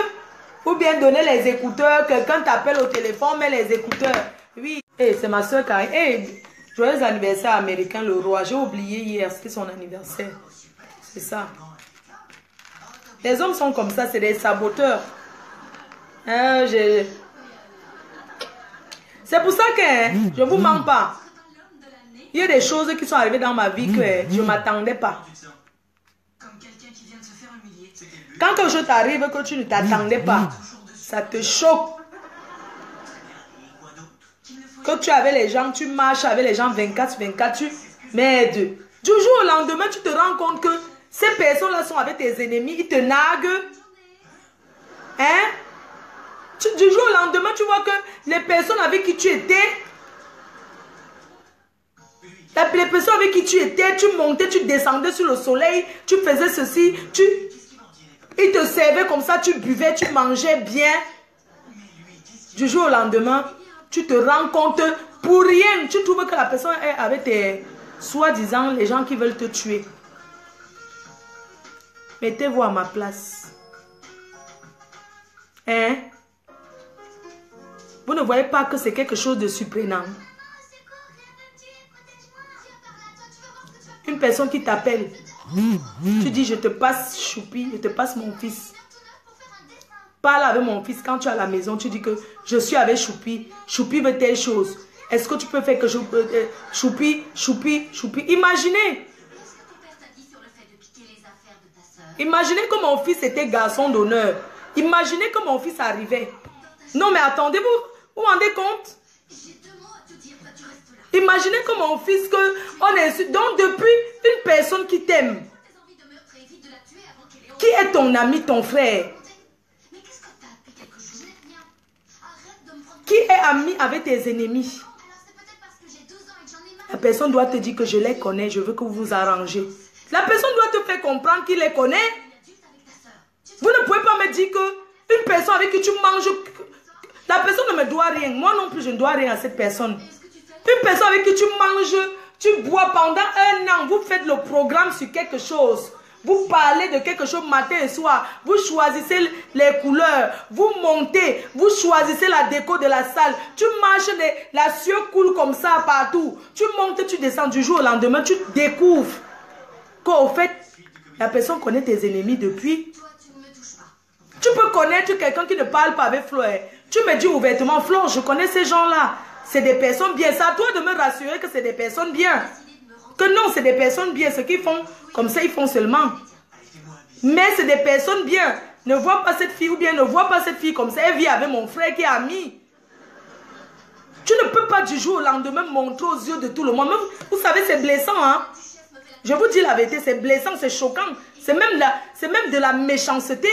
Ou bien donner les écouteurs, quelqu'un t'appelle au téléphone, met les écouteurs. Oui, hey, c'est ma soeur Karine. Hey, joyeux anniversaire américain le roi. J'ai oublié hier, c'était son anniversaire. C'est ça. Les hommes sont comme ça, c'est des saboteurs. C'est pour ça que je ne vous mens pas. Il y a des choses qui sont arrivées dans ma vie que je ne m'attendais pas. Comme quelqu'un qui vient de se faire humilier. Quand quelque chose t'arrive que tu ne t'attendais pas, ça te choque. Que tu es avec les gens, tu marches avec les gens 24/24, tu m'aides. Du jour au lendemain, tu te rends compte que ces personnes-là sont avec tes ennemis, ils te narguent. Hein? Du jour au lendemain, tu vois que les personnes avec qui tu étais, les personnes avec qui tu étais, tu montais, tu descendais sur le soleil, tu faisais ceci, ils te servaient comme ça, tu buvais, tu mangeais bien. Du jour au lendemain, tu te rends compte, pour rien, tu trouves que la personne est avec tes, soi-disant, les gens qui veulent te tuer. Mettez-vous à ma place. Hein? Vous ne voyez pas que c'est quelque chose de surprenant. Une personne qui t'appelle. Tu dis, je te passe Choupi, je te passe mon fils. Parle avec mon fils quand tu es à la maison. Tu dis que je suis avec Choupi. Choupi veut telle chose. Est-ce que tu peux faire que Choupi. Imaginez. Imaginez que mon fils était garçon d'honneur. Imaginez que mon fils arrivait. Non mais attendez, vous vous rendez compte? Imaginez que mon fils, on est... Donc depuis, une personne qui t'aime, qui est ton ami, ton frère, qui est ami avec tes ennemis, la personne doit te dire que je les connais, je veux que vous vous arrangez. La personne doit te faire comprendre qu'il les connaît. Vous ne pouvez pas me dire que une personne avec qui tu manges, la personne ne me doit rien. Moi non plus, je ne dois rien à cette personne. Une personne avec qui tu manges, tu bois pendant 1 an, vous faites le programme sur quelque chose. Vous parlez de quelque chose matin et soir. Vous choisissez les couleurs. Vous montez. Vous choisissez la déco de la salle. Tu marches, la sueur coule comme ça partout. Tu montes, tu descends du jour au lendemain. Tu découvres qu'au fait, la personne connaît tes ennemis depuis. Tu peux connaître quelqu'un qui ne parle pas avec Flo. Tu me dis ouvertement, Flo, je connais ces gens-là. C'est des personnes bien. C'est à toi de me rassurer que c'est des personnes bien. Que non, c'est des personnes bien. Ce qu'ils font, comme ça, ils font seulement. Mais c'est des personnes bien. Ne vois pas cette fille ou bien ne vois pas cette fille comme ça. Elle vit avec mon frère qui est ami. Tu ne peux pas du jour au lendemain montrer aux yeux de tout le monde. Vous savez, c'est blessant, hein. Je vous dis la vérité, c'est blessant, c'est choquant. C'est même de la méchanceté.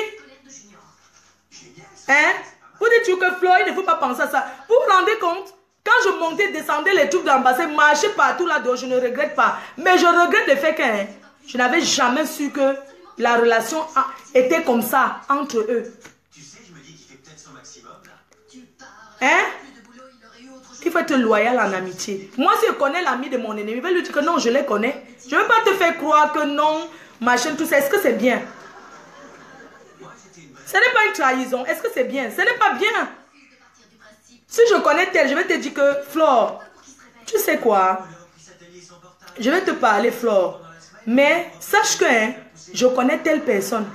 Hein? Vous dites que Flo, il ne faut pas penser à ça. Vous vous rendez compte? Quand je montais, descendais les troupes de l'ambassade, marchais partout là-dedans, je ne regrette pas. Mais je regrette le fait que je n'avais jamais su que la relation était comme ça entre eux. Tu sais, je me dis qu'il fait peut-être son maximum là. Hein? Il faut être loyal en amitié. Moi, si je connais l'ami de mon ennemi, je vais lui dire que non, je les connais. Je ne vais pas te faire croire que non, machin, tout ça. Est-ce que c'est bien? Ce n'est pas une trahison. Est-ce que c'est bien? Ce n'est pas bien. Si je connais tel, je vais te dire que, Flore, tu sais quoi? Je vais te parler, Flore. Mais sache que je connais telle personne.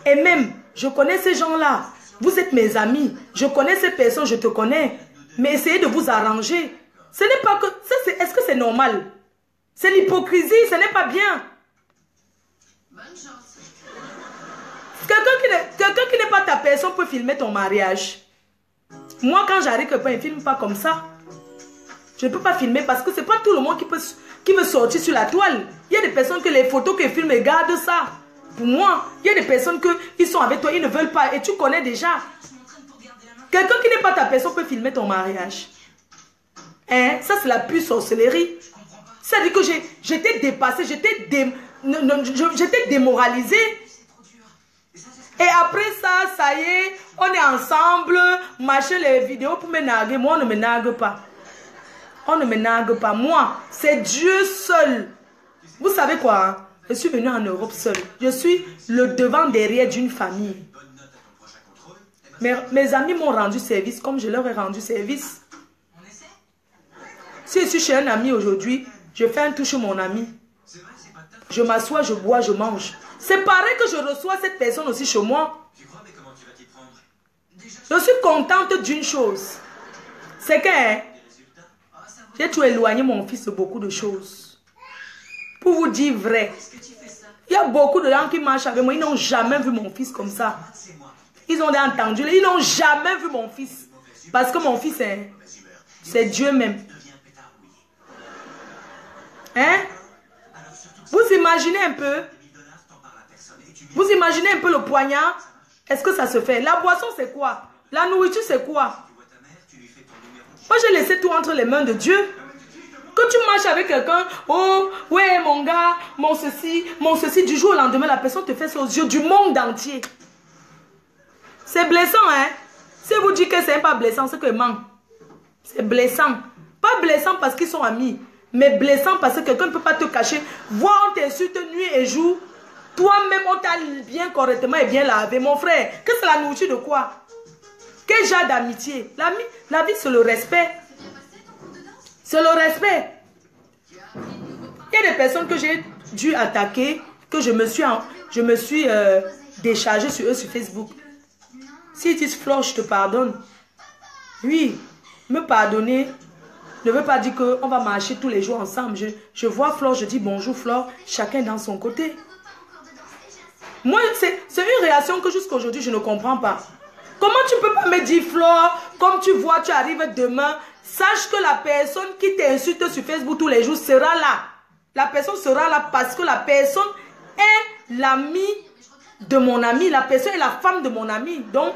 Et même, je connais ces gens-là. Vous êtes mes amis. Je connais ces personnes, je te connais. Mais essayez de vous arranger. Ce n'est pas que... Est-ce que c'est normal? C'est l'hypocrisie, ce n'est pas bien. Bonne chance. Quelqu'un qui n'est pas ta personne peut filmer ton mariage. Moi, quand j'arrive, il ne filme pas comme ça. Je ne peux pas filmer parce que ce n'est pas tout le monde qui veut sortir sur la toile. Il y a des personnes que les photos qu'ils filment, ils gardent ça. Pour moi, il y a des personnes qui sont avec toi, ils ne veulent pas. Et tu connais déjà. Quelqu'un qui n'est pas ta personne peut filmer ton mariage. Hein? Ça, c'est la pure sorcellerie. C'est-à-dire que j'étais dépassée, j'étais démoralisée. Et après ça, ça y est, on est ensemble, machin les vidéos pour me narguer. Moi, on ne me nargue pas. On ne me nargue pas. Moi, c'est Dieu seul. Vous savez quoi? Hein? Je suis venue en Europe seule. Je suis le devant derrière d'une famille. Mes amis m'ont rendu service comme je leur ai rendu service. Si je suis chez un ami aujourd'hui, je fais un tour chez mon ami. Je m'assois, je bois, je mange. C'est pareil que je reçois cette personne aussi chez moi. Tu crois, mais comment tu vas t'y prendre? Déjà, Je suis contente d'une chose. C'est que j'ai tout éloigné mon fils de beaucoup de choses. Pour vous dire vrai. Il y a beaucoup de gens qui marchent avec moi. Ils n'ont jamais vu mon fils comme ça. Ils ont entendu. Ils n'ont jamais vu mon fils. Parce que mon fils, c'est Dieu même. Hein? Vous imaginez un peu? Vous imaginez un peu le poignard? Est-ce que ça se fait? La boisson, c'est quoi? La nourriture, c'est quoi? Moi, j'ai laissé tout entre les mains de Dieu. Quand tu marches avec quelqu'un, oh, ouais, mon gars, mon ceci, du jour au lendemain, la personne te fait ça aux yeux du monde entier. C'est blessant, hein? Si vous dites que c'est pas blessant, c'est que ment. C'est blessant. Pas blessant parce qu'ils sont amis, mais blessant parce que quelqu'un ne peut pas te cacher. Voir, on t'insulte nuit et jour. Toi-même, on t'a bien correctement et bien lavé. Mon frère, que c'est la nourriture de quoi? Quel genre d'amitié? La vie, c'est le respect. C'est le respect. Il y a des personnes que j'ai dû attaquer, que je me suis déchargée sur eux sur Facebook. Si tu Flore, je te pardonne. Oui, me pardonner ne veut pas dire qu'on va marcher tous les jours ensemble. Je vois Flore, je dis bonjour Flore, chacun dans son côté. Moi, c'est une réaction que jusqu'à aujourd'hui, je ne comprends pas. Comment tu peux pas me dire Flore, comme tu vois, tu arrives demain, sache que la personne qui t'insulte sur Facebook tous les jours sera là. La personne sera là parce que la personne est l'ami de mon ami. La personne est la femme de mon ami. Donc,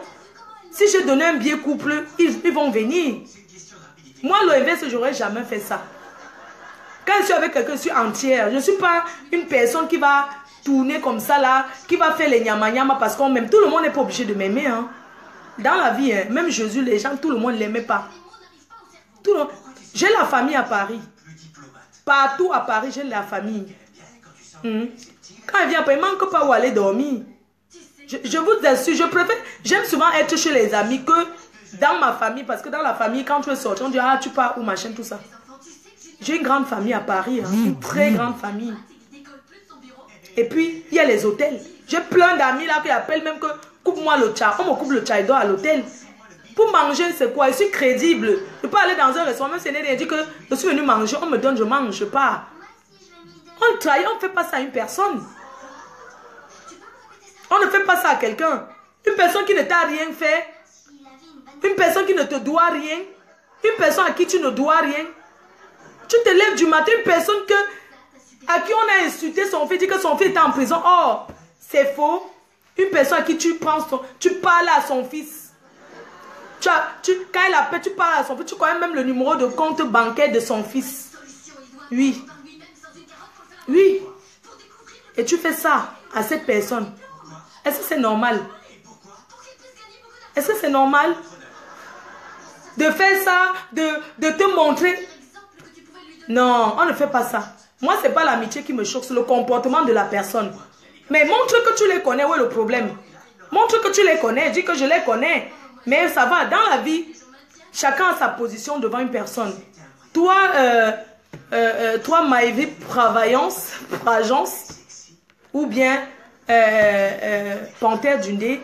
si je donnais un billet couple, ils vont venir. Moi, l'inverse, je n'aurais jamais fait ça. Quand je suis avec quelqu'un, je suis entière. Je ne suis pas une personne qui va tourner comme ça là, qui va faire les nyama-nyama parce qu'on m'aime. Tout le monde n'est pas obligé de m'aimer. Hein. Dans la vie, hein, même Jésus, les gens, tout le monde ne l'aimait pas. J'ai la famille à Paris. Partout à Paris, j'ai la famille. Quand il vient, il ne manque pas où aller dormir. Je vous assure, j'aime souvent être chez les amis que dans ma famille. Parce que dans la famille, quand tu es sorti, on dit, ah, tu pars où, machin, tout ça. J'ai une grande famille à Paris, hein, une très grande famille. Et puis, il y a les hôtels. J'ai plein d'amis là qui appellent même que coupe-moi le tcha. On me coupe le tcha, il dort à l'hôtel. Pour manger, c'est quoi? Je suis crédible. Je peux aller dans un restaurant, même si elle dit que je suis venu manger, on me donne, je mange, je pars. On trahit, on ne fait pas ça à une personne. On ne fait pas ça à quelqu'un. Une personne qui ne t'a rien fait, une personne qui ne te doit rien, une personne à qui tu ne dois rien. Tu te lèves du matin, une personne à qui on a insulté son fils, dit que son fils est en prison. Oh, c'est faux. Une personne à qui tu parles à son fils. Quand il appelle, tu parles à son fils, tu connais même le numéro de compte bancaire de son fils. Oui. Oui. Et tu fais ça à cette personne. Est-ce que c'est normal? Est-ce que c'est normal de faire ça, de te montrer? Non, on ne fait pas ça. Moi, ce n'est pas l'amitié qui me choque, c'est le comportement de la personne. Mais montre que tu les connais, où est le problème? Montre que tu les connais, dis que je les connais. Mais ça va, dans la vie, chacun a sa position devant une personne. Toi, Maëvi Pravayance, ou bien Panthère Dundé,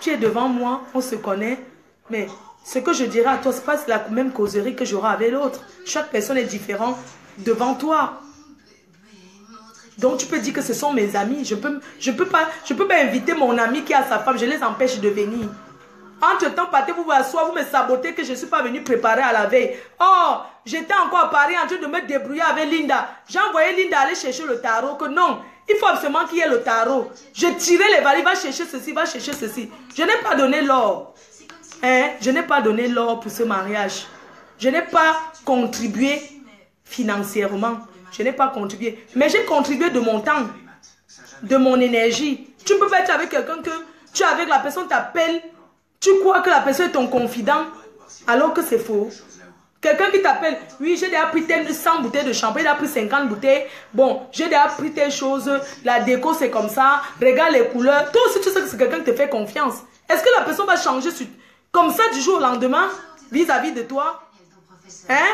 tu es devant moi, on se connaît, mais ce que je dirais à toi, ce n'est pas la même causerie que j'aurai avec l'autre. Chaque personne est différente devant toi. Donc tu peux dire que ce sont mes amis. Je peux pas inviter mon ami qui a sa femme, je les empêche de venir. Entre-temps, partez vous asseoir, vous me sabotez que je ne suis pas venu préparer à la veille. Oh, j'étais encore à Paris en train de me débrouiller avec Linda. J'ai envoyé Linda aller chercher le tarot, que non, il faut absolument qu'il y ait le tarot. Je tirais les valises, va chercher ceci, va chercher ceci. Je n'ai pas donné l'or. Hein? Je n'ai pas donné l'or pour ce mariage. Je n'ai pas contribué financièrement. Je n'ai pas contribué. Mais j'ai contribué de mon temps, de mon énergie. Tu ne peux pas être avec quelqu'un que tu es avec, la personne t'appelle. Tu crois que la personne est ton confident alors que c'est faux. Quelqu'un qui t'appelle, oui, j'ai déjà pris 100 bouteilles de shampoing, j'ai pris 50 bouteilles. Bon, j'ai déjà pris telle chose, la déco c'est comme ça, regarde les couleurs. Toi aussi tu sais que c'est quelqu'un qui te fait confiance. Est-ce que la personne va changer comme ça du jour au lendemain vis-à-vis de toi? Hein?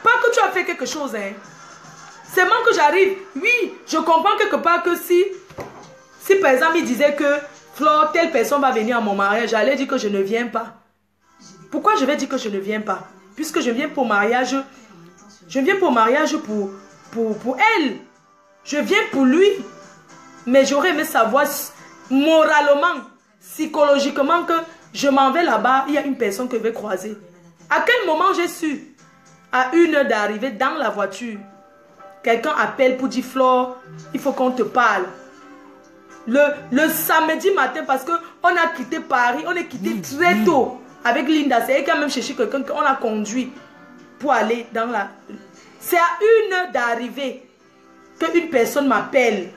Pas que tu as fait quelque chose, hein. C'est moi que j'arrive. Oui, je comprends quelque part que si par exemple il disait que Flore, telle personne va venir à mon mariage. J'allais dire que je ne viens pas. Pourquoi je vais dire que je ne viens pas? Puisque je viens pour mariage. Je viens pour mariage pour elle. Je viens pour lui. Mais j'aurais aimé savoir moralement, psychologiquement que je m'en vais là-bas. Il y a une personne que je vais croiser. À quel moment j'ai su? À 1 heure d'arriver dans la voiture. Quelqu'un appelle pour dire Flore, il faut qu'on te parle. Le samedi matin, parce qu'on a quitté Paris, on est quitté très tôt avec Linda. C'est elle qui a même cherché quelqu'un qu'on a conduit pour aller dans la... C'est à 1 heure d'arriver qu'une personne m'appelle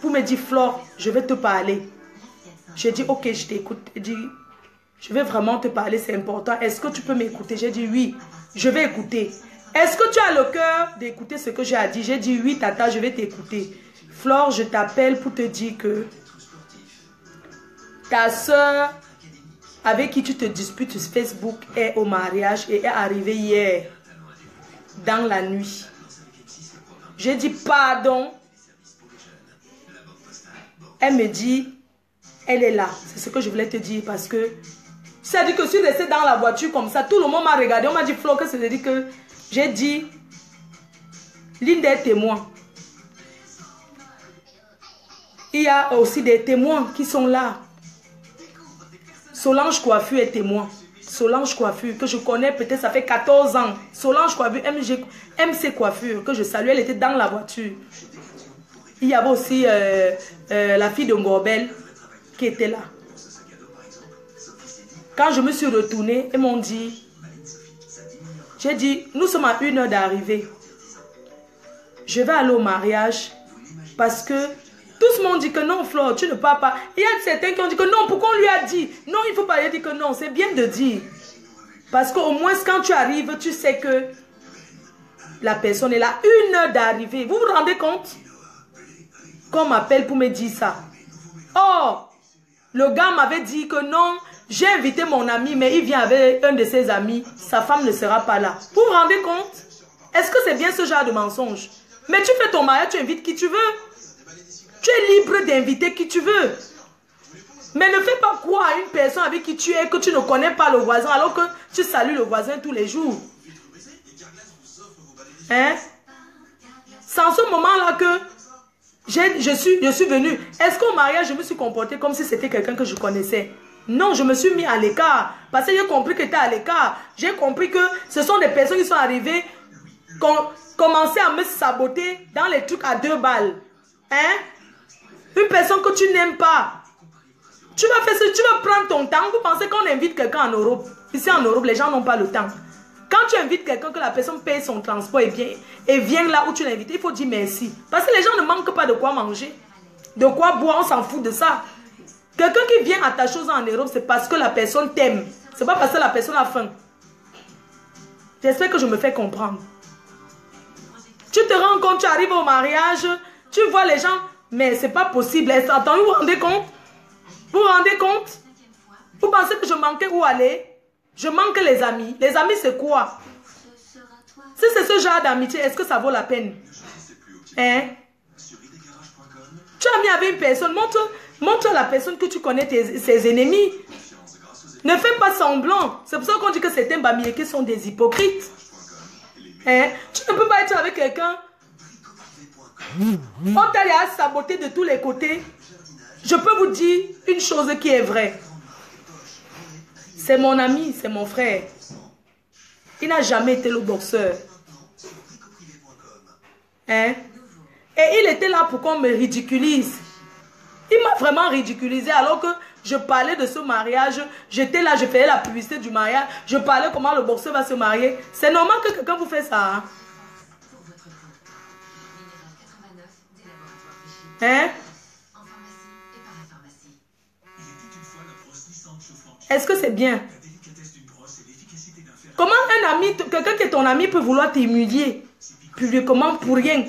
pour me dire Flore, je vais te parler. J'ai dit ok, je t'écoute. Elle dit je vais vraiment te parler, c'est important. Est-ce que tu peux m'écouter? J'ai dit oui, je vais écouter. Est-ce que tu as le cœur d'écouter ce que j'ai à dire? J'ai dit oui, tata, je vais t'écouter. Flore, je t'appelle pour te dire que ta soeur avec qui tu te disputes sur Facebook est au mariage et est arrivée hier dans la nuit. J'ai dit pardon. Elle me dit, elle est là. C'est ce que je voulais te dire parce que ça dit que je suis restée dans la voiture comme ça. Tout le monde m'a regardé. On m'a dit, Flore, que c'est-à-dire que j'ai dit, l'une des témoins. Il y a aussi des témoins qui sont là. Solange Coiffure est témoin. Solange Coiffure, que je connais peut-être, ça fait 14 ans. Solange Coiffure, MC Coiffure, que je salue, elle était dans la voiture. Il y avait aussi la fille de Ngorbel qui était là. Quand je me suis retournée, ils m'ont dit, j'ai dit, nous sommes à 1 heure d'arrivée. Je vais aller au mariage parce que tous m'ont dit que non, Flore, tu ne pars pas. Il y a certains qui ont dit que non, pourquoi on lui a dit? Non, il ne faut pas lui dire que non, c'est bien de dire. Parce qu'au moins, quand tu arrives, tu sais que la personne est là. 1 heure d'arrivée. Vous vous rendez compte? Qu'on m'appelle pour me dire ça. Oh, le gars m'avait dit que non, j'ai invité mon ami, mais il vient avec un de ses amis. Sa femme ne sera pas là. Vous vous rendez compte? Est-ce que c'est bien ce genre de mensonge? Mais tu fais ton mariage, tu invites qui tu veux. Tu es libre d'inviter qui tu veux. Mais ne fais pas croire à une personne avec qui tu es que tu ne connais pas le voisin alors que tu salues le voisin tous les jours. Hein? C'est en ce moment-là que je suis venue. Est-ce qu'au mariage, je me suis comportée comme si c'était quelqu'un que je connaissais? Non, je me suis mis à l'écart. Parce que j'ai compris que tu étais à l'écart. J'ai compris que ce sont des personnes qui sont arrivées, qui ont commencé à me saboter dans les trucs à 2 balles. Hein? Une personne que tu n'aimes pas. Tu vas faire tu vas prendre ton temps. Vous pensez qu'on invite quelqu'un en Europe? Ici en Europe, les gens n'ont pas le temps. Quand tu invites quelqu'un, que la personne paye son transport et vient là où tu l'as invité, il faut dire merci. Parce que les gens ne manquent pas de quoi manger. De quoi boire, on s'en fout de ça. Quelqu'un qui vient à ta chose en Europe, c'est parce que la personne t'aime. C'est pas parce que la personne a faim. J'espère que je me fais comprendre. Tu te rends compte, tu arrives au mariage, tu vois les gens, mais c'est pas possible. Attends, vous vous rendez compte? Vous vous rendez compte? Vous pensez que je manquais où aller? Je manque les amis. Les amis, c'est quoi? Si c'est ce genre d'amitié, est-ce que ça vaut la peine? Hein? Tu as mis avec une personne, montre à la personne que tu connais ses ennemis. Ne fais pas semblant. C'est pour ça qu'on dit que certains bamiers qui sont des hypocrites. Hein? Tu ne peux pas être avec quelqu'un. On t'a saboté de tous les côtés. Je peux vous dire une chose qui est vraie. C'est mon ami, c'est mon frère. Il n'a jamais été le boxeur. Hein? Et il était là pour qu'on me ridiculise. Il m'a vraiment ridiculisé alors que je parlais de ce mariage. J'étais là, je faisais la publicité du mariage. Je parlais comment le boxeur va se marier. C'est normal que quelqu'un vous fait ça. Hein? Hein? Est-ce que c'est bien? Comment un ami, quelqu'un qui est ton ami peut vouloir t'humilier publiquement pour rien?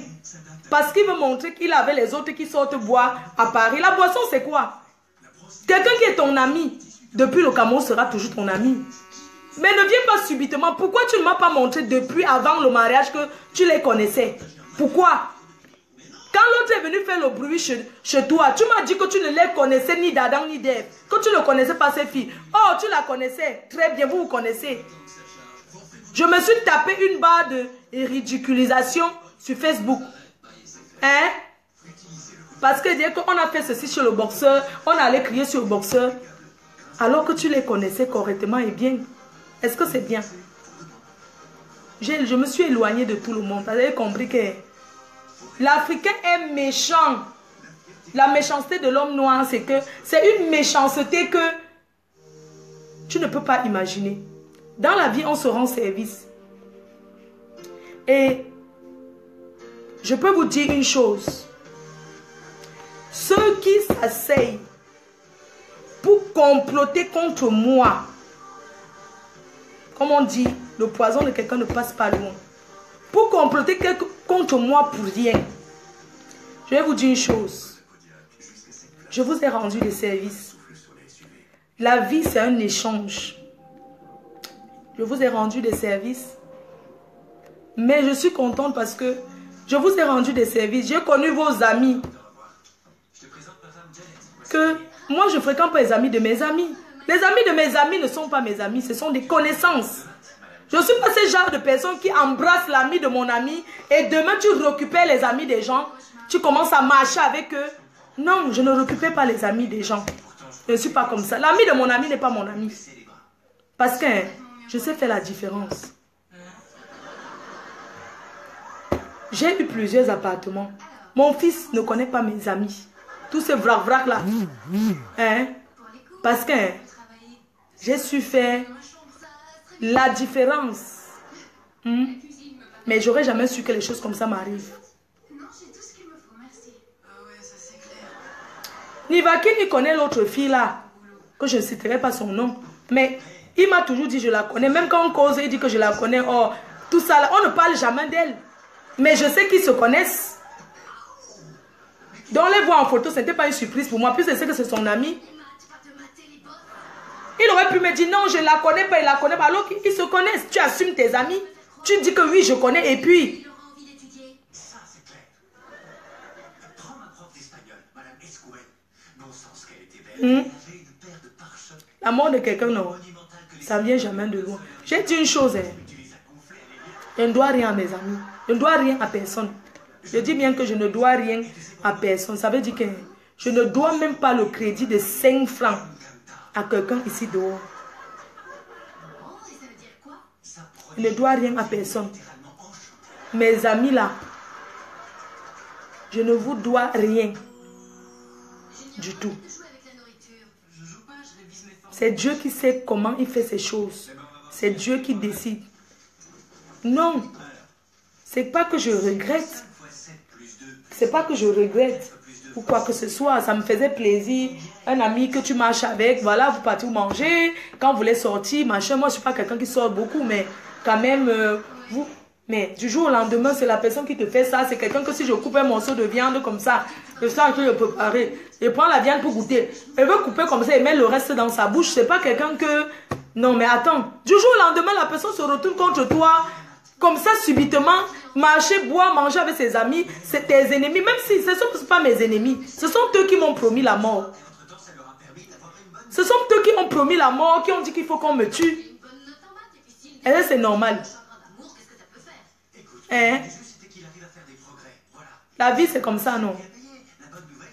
Parce qu'il veut montrer qu'il avait les autres qui sortent boire à Paris. La boisson, c'est quoi? Quelqu'un qui est ton ami, depuis le Cameroun, sera toujours ton ami. Mais ne viens pas subitement. Pourquoi tu ne m'as pas montré depuis avant le mariage que tu les connaissais? Pourquoi? Quand l'autre est venu faire le bruit chez toi, tu m'as dit que tu ne les connaissais ni d'Adam ni d'Ève. Que tu ne connaissais pas ces filles. Oh, tu la connaissais. Très bien, vous connaissez. Je me suis tapé une barre de ridiculisation sur Facebook. Hein? Parce que dire qu'on a fait ceci chez le boxeur, on allait crier sur le boxeur. Alors que tu les connaissais correctement et bien. Est-ce que c'est bien? Je me suis éloignée de tout le monde. Vous avez compris que l'Africain est méchant. La méchanceté de l'homme noir, c'est que c'est une méchanceté que tu ne peux pas imaginer. Dans la vie, on se rend service. Et je peux vous dire une chose. Ceux qui s'asseyent pour comploter contre moi, comme on dit, le poison de quelqu'un ne passe pas loin. Pour comploter contre moi pour rien. Je vais vous dire une chose. Je vous ai rendu des services. La vie, c'est un échange. Je vous ai rendu des services. Mais je suis contente parce que je vous ai rendu des services. J'ai connu vos amis. Que moi, je ne fréquente pas les amis de mes amis. Les amis de mes amis ne sont pas mes amis. Ce sont des connaissances. Je ne suis pas ce genre de personne qui embrasse l'ami de mon ami et demain tu récupères les amis des gens. Tu commences à marcher avec eux. Non, je ne récupère pas les amis des gens. Je ne suis pas comme ça. L'ami de mon ami n'est pas mon ami. Parce que je sais faire la différence. J'ai eu plusieurs appartements. Mon fils ne connaît pas mes amis. Tous ces vrac-vrac là. Hein? Parce que j'ai su faire la différence. Mais j'aurais jamais su que les choses comme ça m'arrivent. Nivaki, il connaît l'autre fille là, que je ne citerai pas son nom. Mais il m'a toujours dit je la connais. Même quand on cause, il dit que je la connais. Oh, tout ça là, on ne parle jamais d'elle. Mais je sais qu'ils se connaissent. Donc les voir en photo, ce n'était pas une surprise pour moi. Puis je sais que c'est son ami. Il aurait pu me dire non, je ne la connais pas, il ne la connaît pas. Alors qu'ils se connaissent. Tu assumes tes amis. Tu dis que oui, je connais et puis... Ça, c'est clair. Prends ma prof d'espagnol, Madame Escouel. Non sens qu'elle était belle. Elle avait une paire de pare-chocs. La mort de quelqu'un, non. Ça ne vient jamais de loin. J'ai dit une chose. Je ne dois rien à mes amis. Je ne dois rien à personne. Je dis bien que je ne dois rien à personne. Ça veut dire que je ne dois même pas le crédit de 5 francs à quelqu'un ici dehors. Je ne dois rien à personne. Mes amis là, je ne vous dois rien du tout. C'est Dieu qui sait comment il fait ces choses. C'est Dieu qui décide. Non, c'est pas que je regrette. C'est pas que je regrette ou quoi que ce soit. Ça me faisait plaisir. Un ami que tu marches avec, voilà, vous partez manger. Quand vous voulez sortir, machin. Moi, je suis pas quelqu'un qui sort beaucoup, mais quand même, vous... Mais du jour au lendemain, c'est la personne qui te fait ça. C'est quelqu'un que si je coupe un morceau de viande comme ça, je sens que je peux préparer. Je prends la viande pour goûter. Elle veut couper comme ça et mettre le reste dans sa bouche. C'est pas quelqu'un que... Non, mais attends. Du jour au lendemain, la personne se retourne contre toi. Comme ça, subitement, marcher, boire, manger avec ses amis, c'est tes ennemis. Même si ce ne sont pas mes ennemis. Ce sont eux qui m'ont promis la mort. Ce sont eux qui ont promis la mort, qui ont dit qu'il faut qu'on me tue. Et là, c'est normal. Hein? La vie, c'est comme ça, non?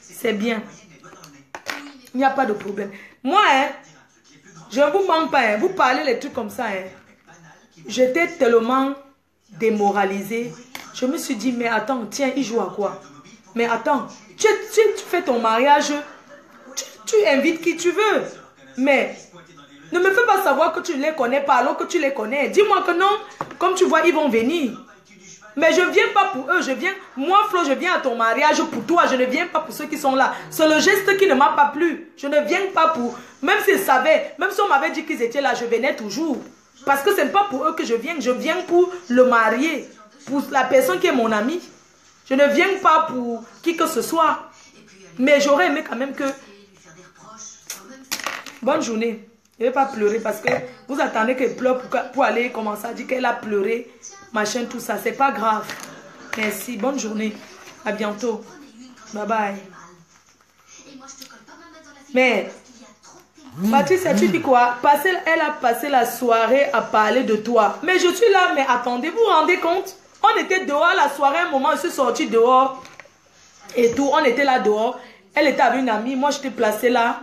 C'est bien. Il n'y a pas de problème. Moi, hein, je ne vous manque pas. Hein, vous parlez les trucs comme ça. Hein. J'étais tellement démoralisée. Je me suis dit, mais attends, tiens, il joue à quoi? Mais attends, tu fais ton mariage, tu invites qui tu veux. Mais ne me fais pas savoir que tu ne les connais pas alors que tu les connais. Dis-moi que non, comme tu vois, ils vont venir. Mais je ne viens pas pour eux, je viens, moi Flo, je viens à ton mariage pour toi, je ne viens pas pour ceux qui sont là. C'est le geste qui ne m'a pas plu. Je ne viens pas pour, même s'ils savaient, même si on m'avait dit qu'ils étaient là, je venais toujours. Parce que ce n'est pas pour eux que je viens pour le marier, pour la personne qui est mon ami. Je ne viens pas pour qui que ce soit. Mais j'aurais aimé quand même que... Bonne journée. Je ne vais pas pleurer parce que vous attendez qu'elle pleure pour aller commencer à dire qu'elle a pleuré, machin, tout ça. C'est pas grave. Merci. Bonne journée. À bientôt. Prenez une quand Bye bye. vous avez mal. Et moi, je te colle pas ma main dans la figure Mais, parce qu'il y a trop de témoins. Patricia, tu dis quoi? Elle a passé la soirée à parler de toi. Mais je suis là, mais attendez, vous vous rendez compte? On était dehors la soirée, un moment, je suis sortie dehors. Et tout, on était là dehors. Elle était avec une amie, moi j'étais placée là.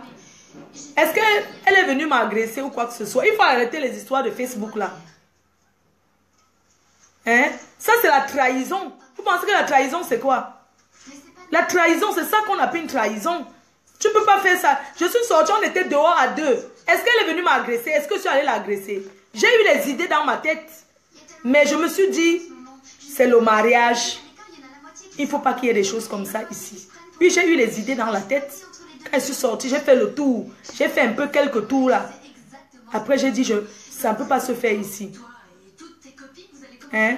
Est-ce qu'elle est venue m'agresser ou quoi que ce soit? Il faut arrêter les histoires de Facebook là. Hein? Ça c'est la trahison. Vous pensez que la trahison c'est quoi? La trahison, c'est ça qu'on appelle une trahison. Tu ne peux pas faire ça. Je suis sortie, on était dehors à deux. Est-ce qu'elle est venue m'agresser? Est-ce que je suis allée l'agresser? J'ai eu les idées dans ma tête. Mais je me suis dit, c'est le mariage. Il ne faut pas qu'il y ait des choses comme ça ici. Puis j'ai eu les idées dans la tête. Quand je suis sortie, j'ai fait le tour. J'ai fait un peu quelques tours là. Après, j'ai dit, ça ne peut pas se faire ici. Hein?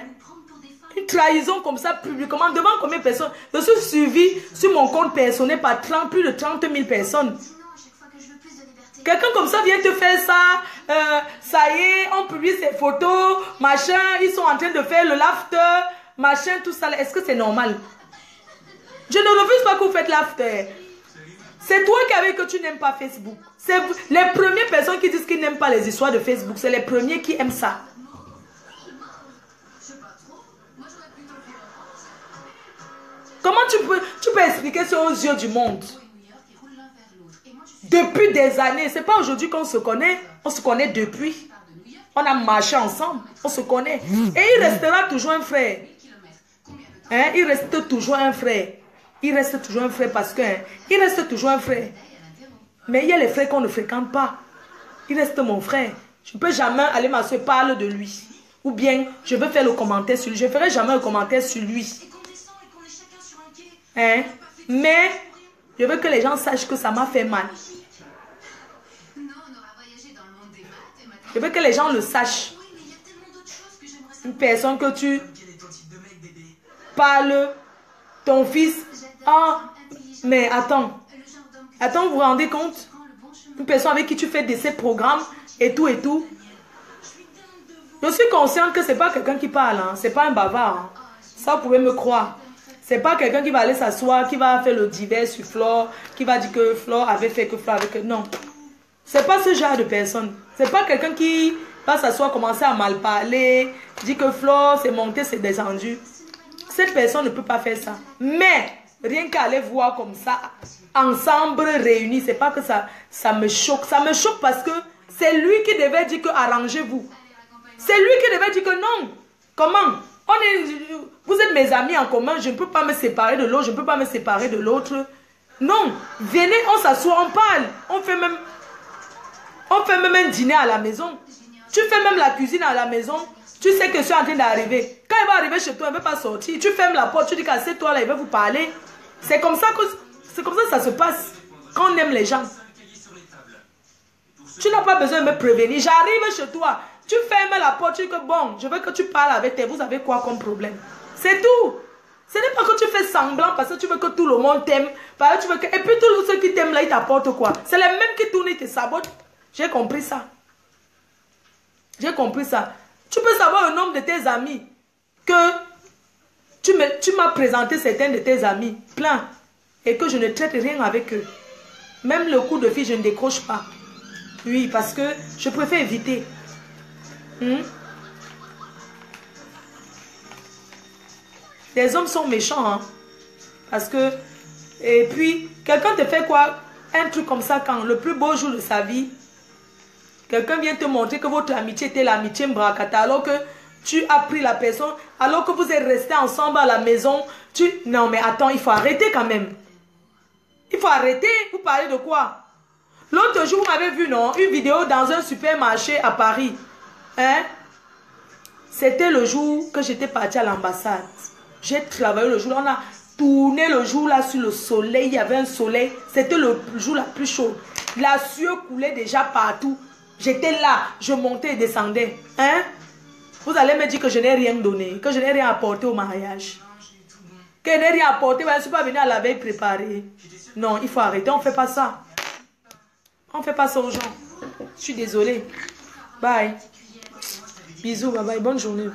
Une trahison comme ça publiquement, devant combien de personnes? Je suis suivi sur mon compte personnel par plus de 30 000 personnes. Quelqu'un comme ça vient te faire ça, ça y est, on publie ses photos, machin, ils sont en train de faire le l'after, machin, tout ça. Est-ce que c'est normal? Je ne refuse pas que vous faites l'after. C'est toi qui avais que tu n'aimes pas Facebook. C'est les premières personnes qui disent qu'ils n'aiment pas les histoires de Facebook. C'est les premiers qui aiment ça. Comment tu peux expliquer ça aux yeux du monde? Depuis des années, c'est pas aujourd'hui qu'on se connaît. On se connaît depuis. On a marché ensemble. On se connaît. Et il restera toujours un frère. Hein? Il reste toujours un frère. Il reste toujours un frère parce que... Hein, il reste toujours un frère. Mais il y a les frères qu'on ne fréquente pas. Il reste mon frère. Je ne peux jamais aller m'asseoir et parler de lui. Ou bien, je veux faire le commentaire sur lui. Je ne ferai jamais un commentaire sur lui. Hein? Mais, je veux que les gens sachent que ça m'a fait mal. Je veux que les gens le sachent. Une personne que tu parles, ton fils. Ah, mais attends. Attends, vous vous rendez compte? Une personne avec qui tu fais de ces programmes et tout et tout. Je suis consciente que ce n'est pas quelqu'un qui parle. Hein. Ce n'est pas un bavard. Hein. Ça, vous pouvez me croire. Ce n'est pas quelqu'un qui va aller s'asseoir, qui va faire le divers sur Flore, qui va dire que Flore avait fait que Flore avait que... Non. Ce n'est pas ce genre de personne. Ce n'est pas quelqu'un qui va s'asseoir, commencer à mal parler, dire que Flore s'est monté, s'est descendu. Cette personne ne peut pas faire ça. Mais, rien qu'à aller voir comme ça, ensemble, réunis, c'est pas que ça me choque. Ça me choque parce que c'est lui qui devait dire que arrangez-vous. C'est lui qui devait dire que non. Comment? Vous êtes mes amis en commun, je ne peux pas me séparer de l'autre, je ne peux pas me séparer de l'autre. Non, venez, on s'assoit, on parle. On fait même un dîner à la maison. Tu fais même la cuisine à la maison. Tu sais que je suis en train d'arriver. Quand il va arriver chez toi, il ne veut pas sortir. Tu fermes la porte, tu dis qu'assieds-toi là, il veut vous parler. C'est comme ça que ça se passe quand on aime les gens. Tu n'as pas besoin de me prévenir. J'arrive chez toi. Tu fermes la porte, tu dis que bon, je veux que tu parles avec tes. Vous avez quoi comme problème? C'est tout. Ce n'est pas que tu fais semblant parce que tu veux que tout le monde t'aime. Et puis tous ceux qui t'aiment là, ils t'apportent quoi? C'est les mêmes qui tournent et te sabotent. J'ai compris ça. J'ai compris ça. Tu peux savoir le nombre de tes amis que tu m'as présenté certains de tes amis, plein, et que je ne traite rien avec eux. Même le coup de fil, je ne décroche pas. Oui, parce que je préfère éviter. Les hommes sont méchants, hein. Parce que... Et puis, quelqu'un te fait quoi? Un truc comme ça quand le plus beau jour de sa vie, quelqu'un vient te montrer que votre amitié était l'amitié Mbrakata, alors que tu as pris la personne, alors que vous êtes restés ensemble à la maison. Non, mais attends, il faut arrêter quand même. Il faut arrêter. Vous parlez de quoi? L'autre jour, vous m'avez vu, non? Une vidéo dans un supermarché à Paris. Hein? C'était le jour que j'étais partie à l'ambassade. J'ai travaillé le jour. On a tourné le jour là sur le soleil. Il y avait un soleil. C'était le jour la plus chaud. La sueur coulait déjà partout. J'étais là. Je montais et descendais. Hein? Vous allez me dire que je n'ai rien donné. Que je n'ai rien apporté au mariage. Que je n'ai rien apporté. Je ne suis pas venue à la veille préparée. Non, il faut arrêter. On ne fait pas ça. On ne fait pas ça aux gens. Je suis désolée. Bye. Bisous, bye bye. Bonne journée.